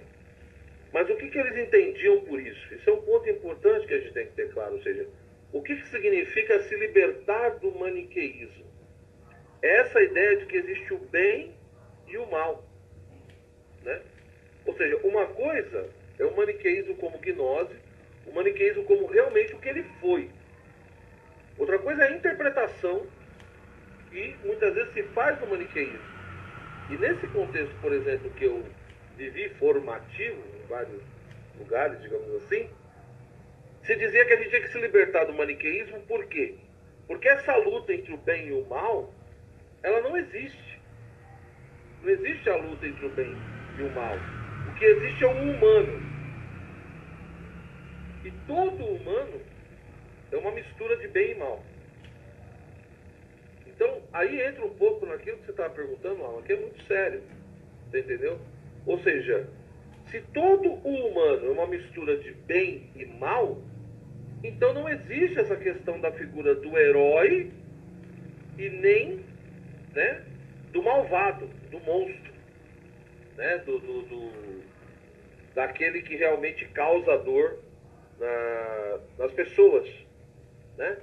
Mas o que eles entendiam por isso? Isso é um ponto importante que a gente tem que ter claro. Ou seja, o que significa se libertar do maniqueísmo? É essa ideia de que existe o bem e o mal. Né? Ou seja, uma coisa é o maniqueísmo como gnose, o maniqueísmo como realmente o que ele foi. Outra coisa é a interpretação que muitas vezes se faz do maniqueísmo. E nesse contexto, por exemplo, que eu vivi formativo em vários lugares, digamos assim, se dizia que a gente tinha que se libertar do maniqueísmo. Por quê? Porque essa luta entre o bem e o mal, ela não existe. Não existe a luta entre o bem e o mal. O que existe é o humano. E todo humano é uma mistura de bem e mal. Então, aí entra um pouco naquilo que você estava perguntando, Alan, que é muito sério. Você entendeu? Ou seja, se todo o humano é uma mistura de bem e mal, então não existe essa questão da figura do herói e nem, né, do malvado, do monstro, né, daquele que realmente causa dor nas pessoas, né?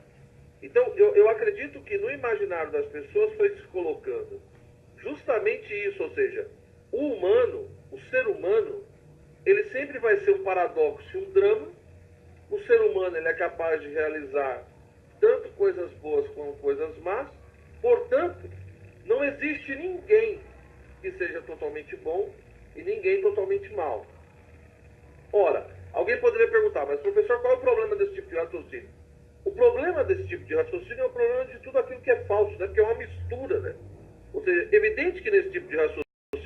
Então, eu acredito que no imaginário das pessoas foi se colocando justamente isso, ou seja, o humano, o ser humano, ele sempre vai ser um paradoxo e um drama. O ser humano, ele é capaz de realizar tanto coisas boas como coisas más. Portanto, não existe ninguém que seja totalmente bom e ninguém totalmente mal. Ora, alguém poderia perguntar, mas professor, qual é o problema desse tipo de raciocínio? O problema desse tipo de raciocínio é o problema de tudo aquilo que é falso, né? Porque é uma mistura, né? Ou seja, é evidente que nesse tipo de raciocínio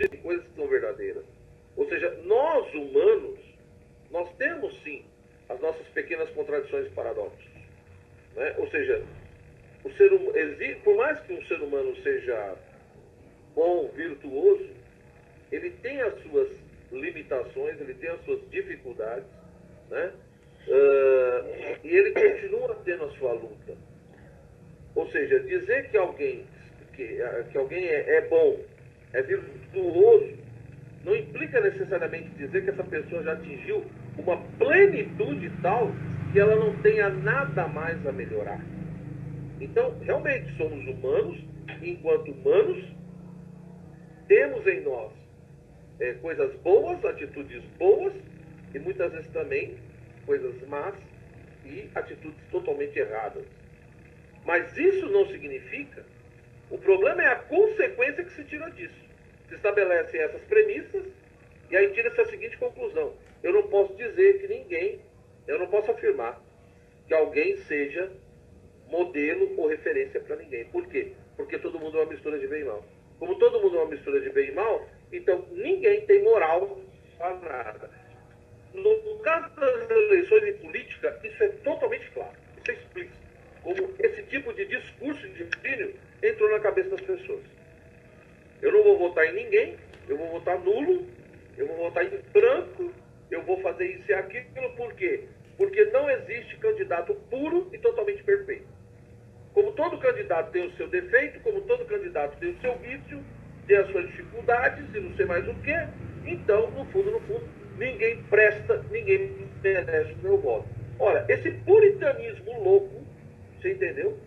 tem coisas que são verdadeiras. Ou seja, nós humanos, nós temos sim as nossas pequenas contradições e paradoxos, né? Ou seja, o ser por mais que um ser humano seja bom, virtuoso, ele tem as suas limitações, ele tem as suas dificuldades, né? E ele continua tendo a sua luta. Ou seja, dizer que alguém é bom, é virtuoso, não implica necessariamente dizer que essa pessoa já atingiu uma plenitude tal que ela não tenha nada mais a melhorar. Então, realmente, somos humanos, e enquanto humanos, temos em nós coisas boas, atitudes boas, e muitas vezes também coisas más e atitudes totalmente erradas. Mas isso não significa, o problema é a consequência que se tira disso. Se estabelecem essas premissas e aí tira-se a seguinte conclusão: eu não posso dizer que ninguém, eu não posso afirmar que alguém seja modelo ou referência para ninguém. Por quê? Porque todo mundo é uma mistura de bem e mal. Como todo mundo é uma mistura de bem e mal, então ninguém tem moral para nada. No caso das eleições em política, isso é totalmente claro, isso é explícito. Como esse tipo de discurso de declínio entrou na cabeça das pessoas. Eu não vou votar em ninguém, eu vou votar nulo, eu vou votar em branco, eu vou fazer isso e aquilo. Por quê? Porque não existe candidato puro e totalmente perfeito. Como todo candidato tem o seu defeito, como todo candidato tem o seu vício, tem as suas dificuldades e não sei mais o quê, então, no fundo, ninguém presta, ninguém merece o meu voto. Ora, esse puritanismo louco, você entendeu?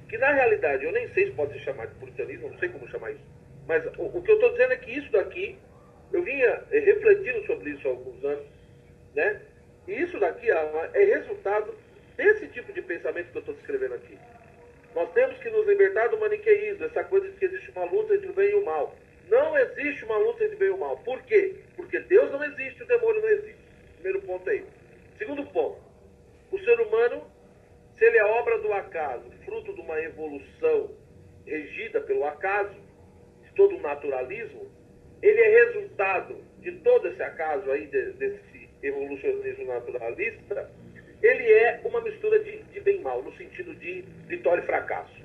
Que na realidade, eu nem sei se pode ser chamado de puritanismo, não sei como chamar isso, mas o que eu estou dizendo é que isso daqui, eu vinha refletindo sobre isso há alguns anos, né? E isso daqui é resultado desse tipo de pensamento que eu estou descrevendo aqui. Nós temos que nos libertar do maniqueísmo, essa coisa de que existe uma luta entre o bem e o mal. Não existe uma luta entre o bem e o mal. Por quê? Porque Deus não existe, o demônio não existe. Primeiro ponto é isso. Segundo ponto, o ser humano, se ele é obra do acaso, fruto de uma evolução regida pelo acaso, de todo o naturalismo, ele é resultado de todo esse acaso aí, desse evolucionismo naturalista. Ele é uma mistura de bem e mal, no sentido de vitória e fracasso.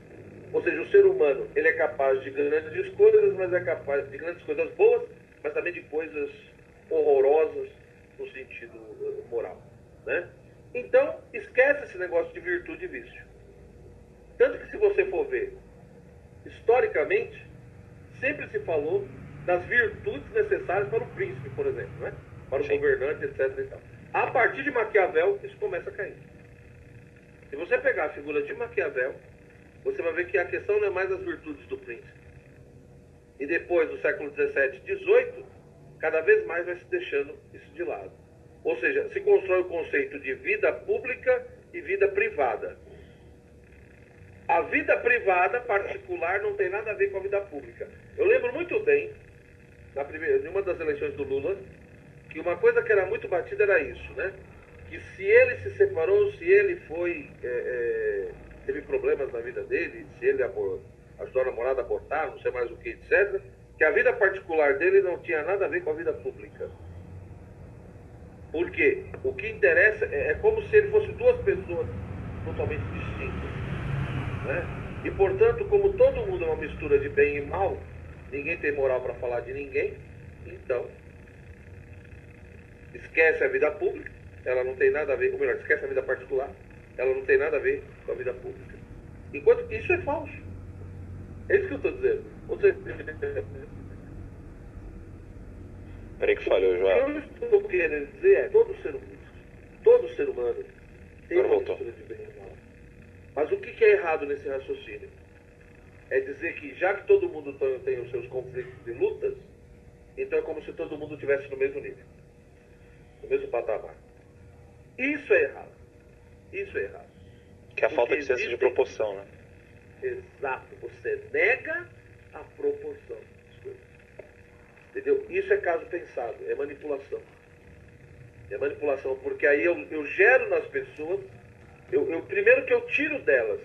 Ou seja, o ser humano, ele é capaz de grandes coisas, mas é capaz de grandes coisas boas, mas também de coisas horrorosas no sentido moral, né? Então, esquece esse negócio de virtude e vício. Tanto que, se você for ver, historicamente, sempre se falou das virtudes necessárias para o príncipe, por exemplo, né? Para o governante, etc. E tal. A partir de Maquiavel, isso começa a cair. Se você pegar a figura de Maquiavel, você vai ver que a questão não é mais as virtudes do príncipe. E depois, do século XVII, XVIII, cada vez mais vai se deixando isso de lado. Ou seja, se constrói o conceito de vida pública e vida privada. A vida privada, particular, não tem nada a ver com a vida pública. Eu lembro muito bem, em uma das eleições do Lula, que uma coisa que era muito batida era isso, né? Que se ele se separou, se ele foi, teve problemas na vida dele, se ele ajudou a namorada a abortar, não sei mais o que, etc., que a vida particular dele não tinha nada a ver com a vida pública. Por quê? O que interessa é como se ele fosse duas pessoas totalmente distintas, né? E, portanto, como todo mundo é uma mistura de bem e mal, ninguém tem moral para falar de ninguém, então esquece a vida pública, ela não tem nada a ver, ou melhor, esquece a vida particular, ela não tem nada a ver com a vida pública. Enquanto que isso é falso. É isso que eu estou dizendo. Ou seja, peraí que falhou, João. o que eu estou querendo dizer é todo ser humano tem uma mistura de bem e mal. Mas o que é errado nesse raciocínio? É dizer que já que todo mundo tem os seus conflitos e lutas, então é como se todo mundo estivesse no mesmo nível, no mesmo patamar. Isso é errado. Isso é errado. Que é a falta de senso de proporção, né? Exato. Você nega a proporção das coisas. Entendeu? Isso é caso pensado, é manipulação. É manipulação, porque aí eu gero nas pessoas Primeiro que eu tiro delas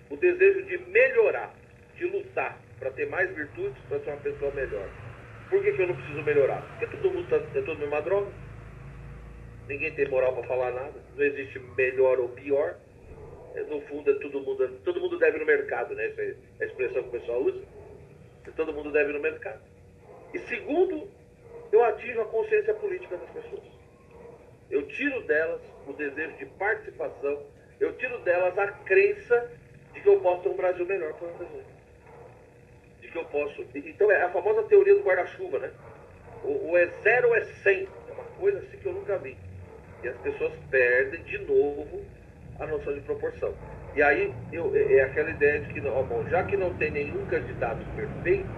o desejo de melhorar, de lutar para ter mais virtudes, para ser uma pessoa melhor. Por que eu não preciso melhorar? Porque todo mundo é todo uma droga. Ninguém tem moral para falar nada. Não existe melhor ou pior. No fundo, todo mundo deve no mercado, né? Essa é a expressão que o pessoal usa. Todo mundo deve no mercado. E segundo, eu atingo a consciência política das pessoas. Eu tiro delas o desejo de participação, eu tiro delas a crença de que eu posso ter um Brasil melhor para o Brasil. De que eu posso... Então é a famosa teoria do guarda-chuva, né? Ou é 0 ou é 100. É uma coisa assim que eu nunca vi. E as pessoas perdem de novo a noção de proporção. E aí é aquela ideia de que, bom, já que não tem nenhum candidato perfeito,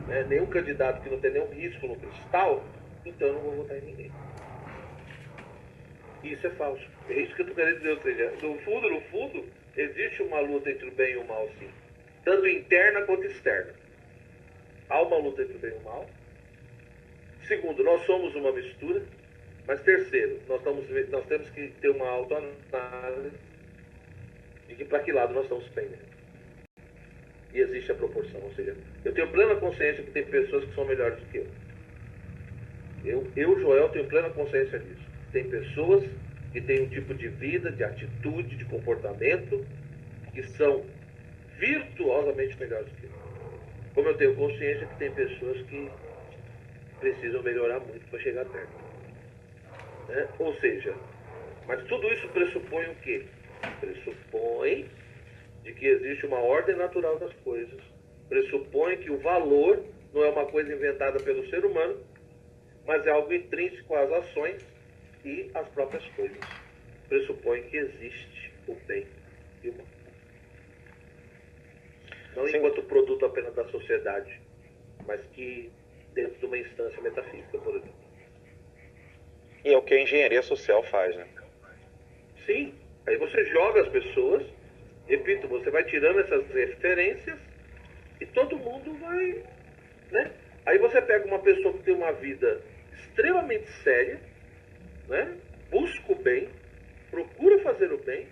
né, nenhum candidato que não tem nenhum risco no cristal, então eu não vou votar em ninguém. Isso é falso. É isso que eu estou querendo dizer. Ou seja, no fundo, existe uma luta entre o bem e o mal, sim. Tanto interna quanto externa. Há uma luta entre o bem e o mal. Segundo, nós somos uma mistura. Mas terceiro, nós temos que ter uma autoanálise de que para que lado nós estamos pendendo. E existe a proporção. Ou seja, eu tenho plena consciência que tem pessoas que são melhores do que eu. Eu, Joel, tenho plena consciência disso. Tem pessoas que têm um tipo de vida, de atitude, de comportamento, que são virtuosamente melhores do que eu. Como eu tenho consciência que tem pessoas que precisam melhorar muito para chegar perto. Né? Ou seja, mas tudo isso pressupõe o quê? Pressupõe de que existe uma ordem natural das coisas. Pressupõe que o valor não é uma coisa inventada pelo ser humano, mas é algo intrínseco às ações e às próprias coisas. Pressupõe que existe o bem e o mal. Não Sim. Enquanto produto apenas da sociedade, mas que dentro de uma instância metafísica, por exemplo. E é o que a engenharia social faz, né? Sim, aí você joga as pessoas, repito, você vai tirando essas referências e todo mundo vai, né? Aí você pega uma pessoa que tem uma vida extremamente séria, né? Busca o bem, procura fazer o bem,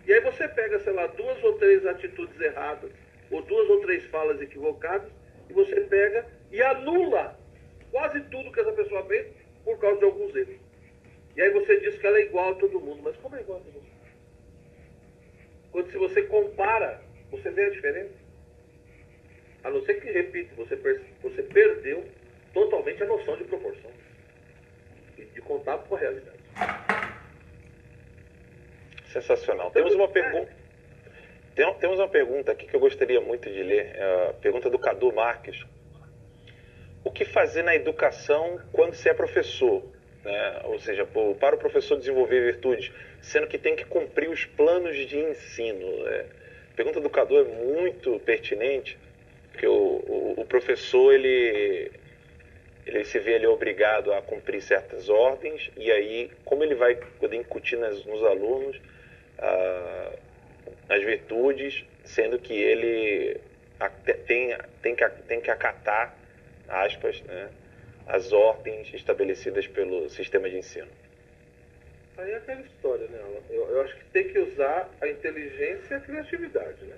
e aí você pega, sei lá, 2 ou 3 atitudes erradas, ou 2 ou 3 falas equivocadas, e você pega e anula quase tudo que essa pessoa fez por causa de alguns erros. E aí você diz que ela é igual a todo mundo, mas como é igual a todo mundo? Quando se você compara, você vê a diferença. A não ser que, repito, você perdeu totalmente a noção de proporção e de contato com a realidade. Sensacional. Temos uma pergunta. Temos uma pergunta aqui que eu gostaria muito de ler. É a pergunta do Cadu Marques. O que fazer na educação quando se é professor? Né? Ou seja, para o professor desenvolver virtudes, sendo que tem que cumprir os planos de ensino. A pergunta do Cadu é muito pertinente, porque o professor ele se vê ali obrigado a cumprir certas ordens, e aí como ele vai poder incutir nos alunos as virtudes, sendo que ele tem que acatar, aspas, né, as ordens estabelecidas pelo sistema de ensino. Aí é aquela história, né? Eu acho que tem que usar a inteligência e a criatividade, né?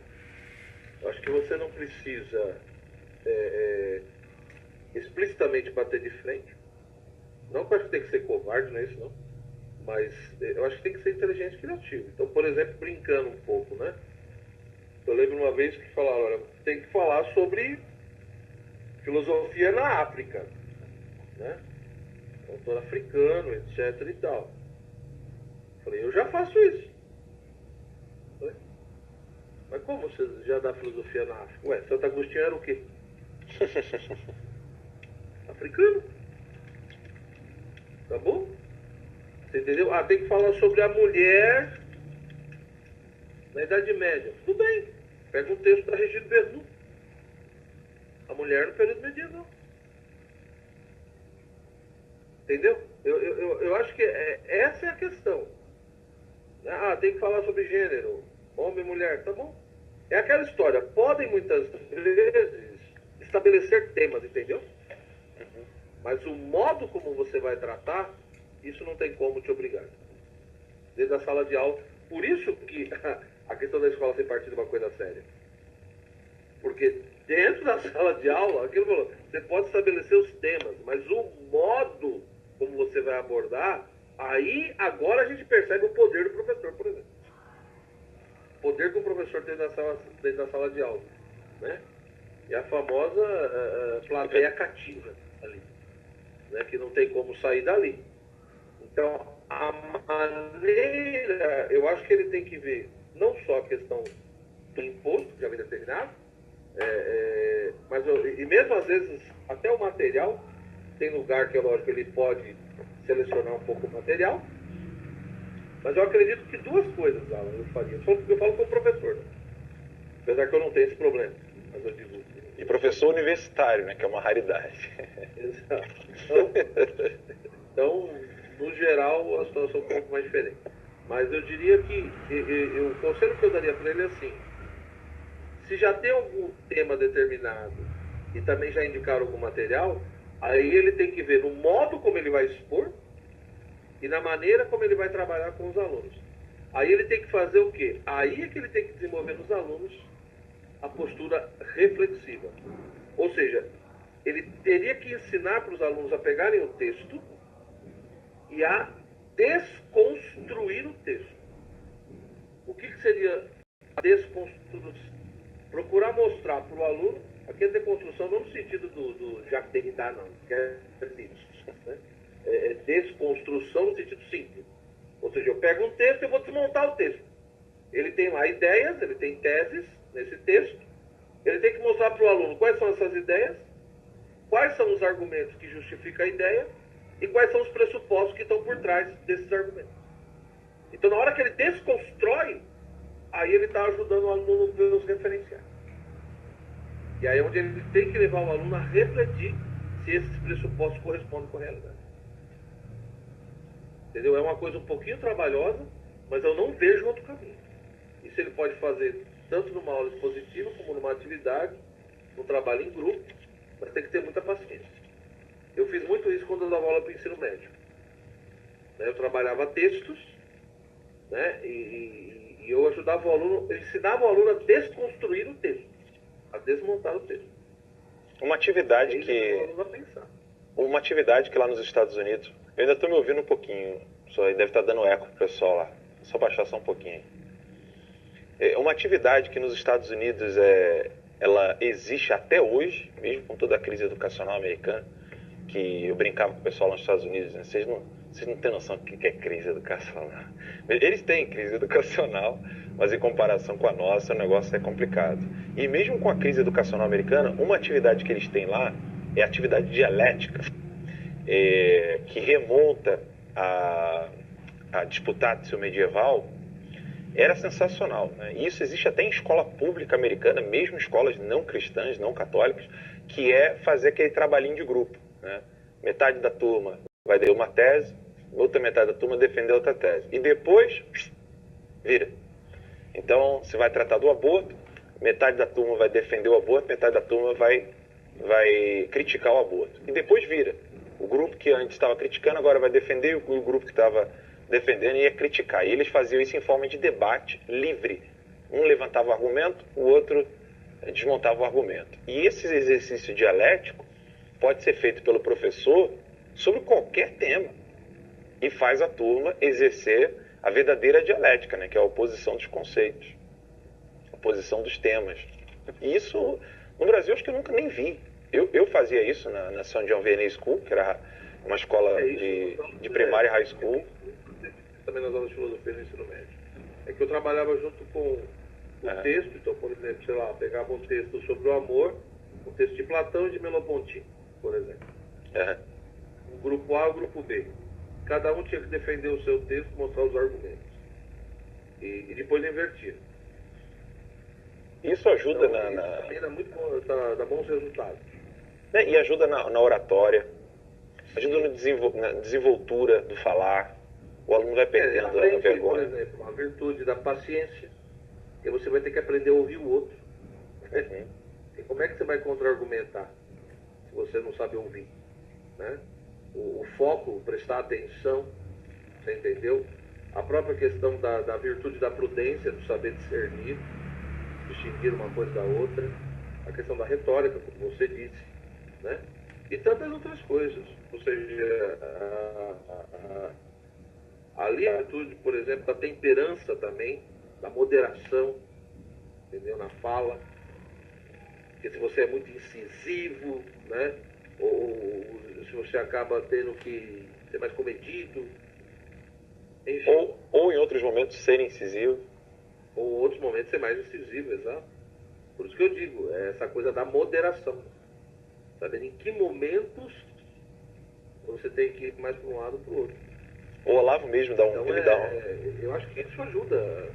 Eu acho que você não precisa explicitamente bater de frente. Não que eu acho que tem que ser covarde, não é isso não. Mas eu acho que tem que ser inteligente e criativo. Então, por exemplo, brincando um pouco, né? Eu lembro uma vez que falaram, olha, tem que falar sobre filosofia na África, né? Autor africano, etc e tal. Falei, eu já faço isso. Falei, mas como você já dá filosofia na África? Ué, Santo Agostinho era o quê? Africano. Tá bom? Você entendeu? Ah, tem que falar sobre a mulher na Idade Média. Tudo bem. Pega um texto da Regina Bernoulli. A mulher no período medieval. Entendeu? Eu acho que essa é a questão. Ah, tem que falar sobre gênero. Homem e mulher. Tá bom. É aquela história. Podem muitas vezes estabelecer temas, entendeu? Mas o modo como você vai tratar, isso não tem como te obrigar. dentro da sala de aula. Por isso que a questão da escola ser partido é uma coisa séria. Porque dentro da sala de aula, aquilo falou, você pode estabelecer os temas, mas o modo como você vai abordar, aí agora a gente percebe o poder do professor, por exemplo. O poder que o professor tem dentro da sala de aula. Né? E a famosa plateia cativa ali, né? Que não tem como sair dali. Então, a maneira, eu acho que ele tem que ver não só a questão do imposto, que já vem determinado, mas e mesmo às vezes até o material, tem lugar que é lógico que ele pode selecionar um pouco o material, mas eu acredito que duas coisas, Alan, eu faria. Eu falo como professor, né? Apesar que eu não tenho esse problema, mas eu digo. E professor universitário, né, que é uma raridade. Exato. Então, no geral, a situação é um pouco mais diferente. Mas eu diria que o conselho que eu daria para ele é assim: se já tem algum tema determinado e também já indicaram algum material, aí ele tem que ver no modo como ele vai expor e na maneira como ele vai trabalhar com os alunos. Aí ele tem que fazer o quê? Aí é que ele tem que desenvolver nos alunos a postura reflexiva. Ou seja, ele teria que ensinar para os alunos a pegarem o texto e a desconstruir o texto. O que seria a desconstrução? Procurar mostrar para o aluno, aqui é desconstrução não no sentido do Jacques Derrida, não, que é simples, né? É desconstrução no sentido simples. Ou seja, eu pego um texto e eu vou desmontar o texto. Ele tem lá ideias, ele tem teses nesse texto, ele tem que mostrar para o aluno quais são essas ideias, quais são os argumentos que justificam a ideia e quais são os pressupostos que estão por trás desses argumentos. Então, na hora que ele desconstrói, aí ele está ajudando o aluno a ver os referenciais. E aí é onde ele tem que levar o aluno a refletir se esses pressupostos correspondem com a realidade. Entendeu? É uma coisa um pouquinho trabalhosa, mas eu não vejo outro caminho. Isso ele pode fazer tanto numa aula expositiva, como numa atividade, num trabalho em grupo, mas tem que ter muita paciência. Eu fiz muito isso quando eu dava aula para o ensino médio. Eu trabalhava textos, né? E eu ajudava o aluno, eu ensinava o aluno a desconstruir o texto, a desmontar o texto. Uma atividade Uma atividade que lá nos Estados Unidos, eu ainda estou me ouvindo um pouquinho, só deve estar dando eco pro pessoal lá, só baixar só um pouquinho. Uma atividade que nos Estados Unidos ela existe até hoje, mesmo com toda a crise educacional americana, que eu brincava com o pessoal lá nos Estados Unidos, né? Vocês não têm noção do que é crise educacional. Eles têm crise educacional, mas em comparação com a nossa, o negócio é complicado. E mesmo com a crise educacional americana, uma atividade que eles têm lá é a atividade dialética, que remonta a disputácio medieval, era sensacional, né? E isso existe até em escola pública americana, mesmo escolas não cristãs, não católicas, que é fazer aquele trabalhinho de grupo, né? Metade da turma vai ter uma tese, outra metade da turma defender outra tese. E depois, vira. Então, você vai tratar do aborto, metade da turma vai defender o aborto, metade da turma vai criticar o aborto. E depois vira. O grupo que antes estava criticando agora vai defender, e o grupo que estava defendendo ia criticar. E eles faziam isso em forma de debate livre. Um levantava o argumento, o outro desmontava o argumento. E esse exercício dialético pode ser feito pelo professor sobre qualquer tema. E faz a turma exercer a verdadeira dialética, né, que é a oposição dos conceitos, a oposição dos temas. E isso, no Brasil, acho que eu nunca nem vi. Eu fazia isso na São John Vianney School, que era uma escola de primária e high school. Também nas aulas de filosofia no ensino médio. É que eu trabalhava junto com o texto, então, por exemplo, sei lá, pegava um texto sobre o amor, um texto de Platão e de Merleau-Ponty, por exemplo. O grupo A e o grupo B. Cada um tinha que defender o seu texto, mostrar os argumentos. E depois invertir. Isso ajuda então, isso também dá muito bom, dá bons resultados. E ajuda na oratória, ajuda na desenvoltura do falar. O aluno vai perdendo a vergonha. Por exemplo, a virtude da paciência, que você vai ter que aprender a ouvir o outro. E como é que você vai contra-argumentar se você não sabe ouvir? Né? O foco, prestar atenção, você entendeu? a própria questão da virtude da prudência, do saber discernir, distinguir uma coisa da outra, a questão da retórica, como você disse, né? E tantas outras coisas. Ou seja, ali a virtude, por exemplo, da temperança também, da moderação, entendeu? Na fala. Porque se você é muito incisivo, né? Ou se você acaba tendo que ser mais comedido, enfim. Ou em outros momentos ser incisivo. Ou em outros momentos ser mais incisivo, exato. Por isso que eu digo, é essa coisa da moderação. Saber em que momentos você tem que ir mais para um lado ou para o outro. O Olavo mesmo dá um... Então, ele dá um... eu acho que isso ajuda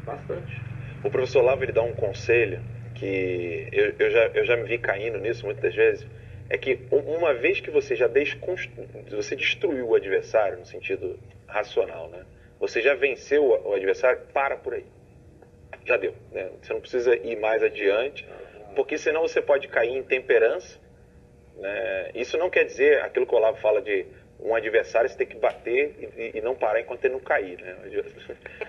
bastante. O professor Olavo, ele dá um conselho que eu já me vi caindo nisso muitas das vezes, é que uma vez que você já você destruiu o adversário no sentido racional, né? Você já venceu o adversário, para por aí. Já deu, né? Você não precisa ir mais adiante, porque senão você pode cair em temperança, né? Isso não quer dizer aquilo que o Olavo fala de um adversário você tem que bater e não parar enquanto ele não cair, né?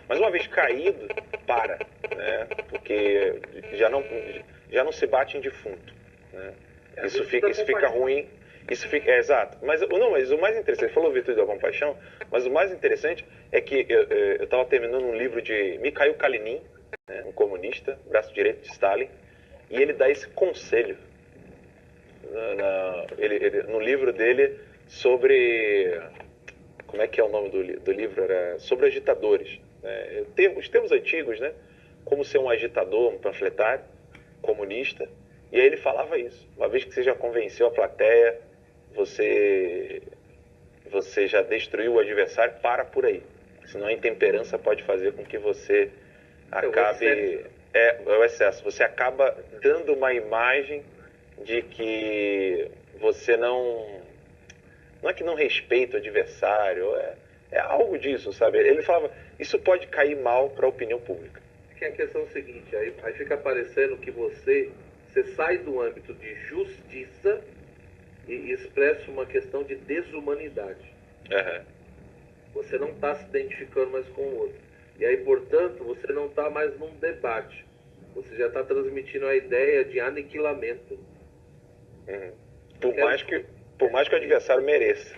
Mas uma vez caído, para, né? Porque já não se bate em defunto, né? Isso fica ruim. Isso fica, exato. Mas o mais interessante, falou virtude da compaixão, mas o mais interessante é que eu estava terminando um livro de Mikhail Kalinin, né, um comunista, braço direito de Stalin, e ele dá esse conselho no livro dele sobre, como é que é o nome do livro? Era sobre agitadores, né? Os termos antigos, né? Como ser um agitador, um panfletário comunista. E aí ele falava isso. Uma vez que você já convenceu a plateia, você já destruiu o adversário, para por aí. Senão a intemperança pode fazer com que você acabe... É o excesso. Você acaba dando uma imagem de que você não é que não respeita o adversário, é algo disso, sabe? Ele falava, isso pode cair mal para a opinião pública. Que a questão é o seguinte, aí fica parecendo que você sai do âmbito de justiça e expressa uma questão de desumanidade. Uhum. Você não está se identificando mais com o outro. E aí, portanto, você não está mais num debate. Você já está transmitindo a ideia de aniquilamento. Uhum. Por mais que o adversário mereça.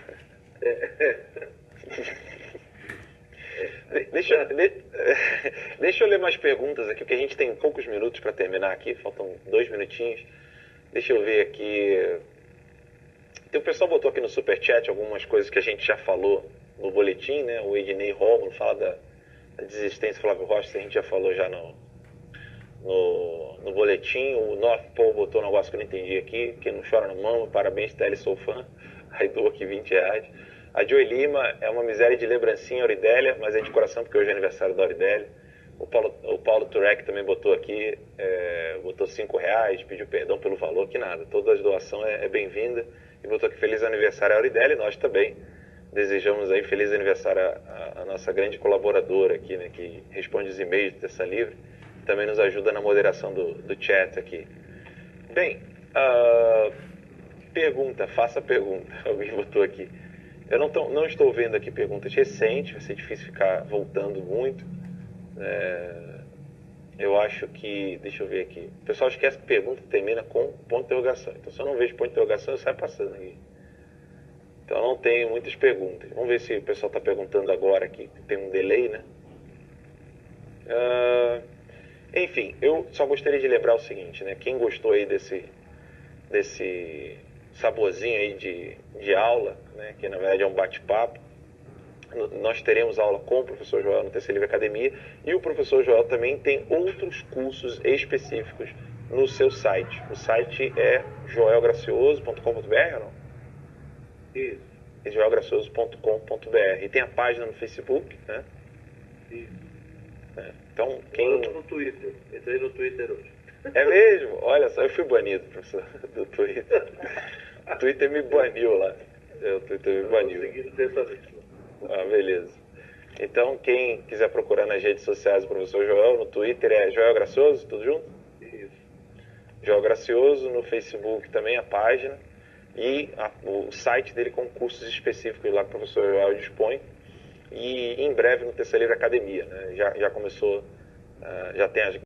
Deixa eu ler mais perguntas aqui, porque a gente tem poucos minutos para terminar aqui, faltam 2 minutinhos. Deixa eu ver aqui. O pessoal botou aqui no Superchat algumas coisas que a gente já falou no boletim, né? O Ednei Romulo fala da desistência do Flávio Rocha, a gente já falou já no boletim. O North Pole botou um negócio que eu não entendi aqui, que não chora no mão, parabéns, Tele, sou fã. Aí doou aqui R$20. A Joy Lima é uma miséria de lembrancinha, Auridélia, mas é de coração porque hoje é aniversário da Auridélia. O Paulo Turek também botou aqui, botou R$5, pediu perdão pelo valor, que nada, toda a doação é bem-vinda. E botou aqui feliz aniversário a Auridélia, e nós também desejamos aí feliz aniversário a nossa grande colaboradora aqui, né, que responde os e-mails do Terça Livre, também nos ajuda na moderação do chat aqui. Bem, faça pergunta, alguém botou aqui. Eu não estou vendo aqui perguntas recentes, vai ser difícil ficar voltando muito. Eu acho que, deixa eu ver aqui, o pessoal esquece que pergunta termina com ponto de interrogação. Então se eu não vejo ponto de interrogação, eu saio passando aqui. Então eu não tenho muitas perguntas. Vamos ver se o pessoal está perguntando agora aqui, tem um delay, né? Enfim, eu só gostaria de lembrar o seguinte, né? Quem gostou aí desse saborzinho aí de aula, né? Que na verdade é um bate-papo, nós teremos aula com o professor Joel no Terça Livre Academia, e o professor Joel também tem outros cursos específicos no seu site. O site é joelgracioso.com.br, ou não? Isso. É joelgracioso.com.br. E tem a página no Facebook, né? Isso. Então, Eu tô no Twitter. Entrei no Twitter hoje. É mesmo? Olha só, eu fui banido, professor, do Twitter. O Twitter me baniu lá. O Twitter me baniu. Beleza. Então, quem quiser procurar nas redes sociais do professor Joel, no Twitter é Joel Gracioso, tudo junto? Isso. Joel Gracioso, no Facebook também a página. E o site dele com cursos específicos lá que o professor Joel dispõe. e em breve no Terça Livre Academia, né? Já começou, já tem as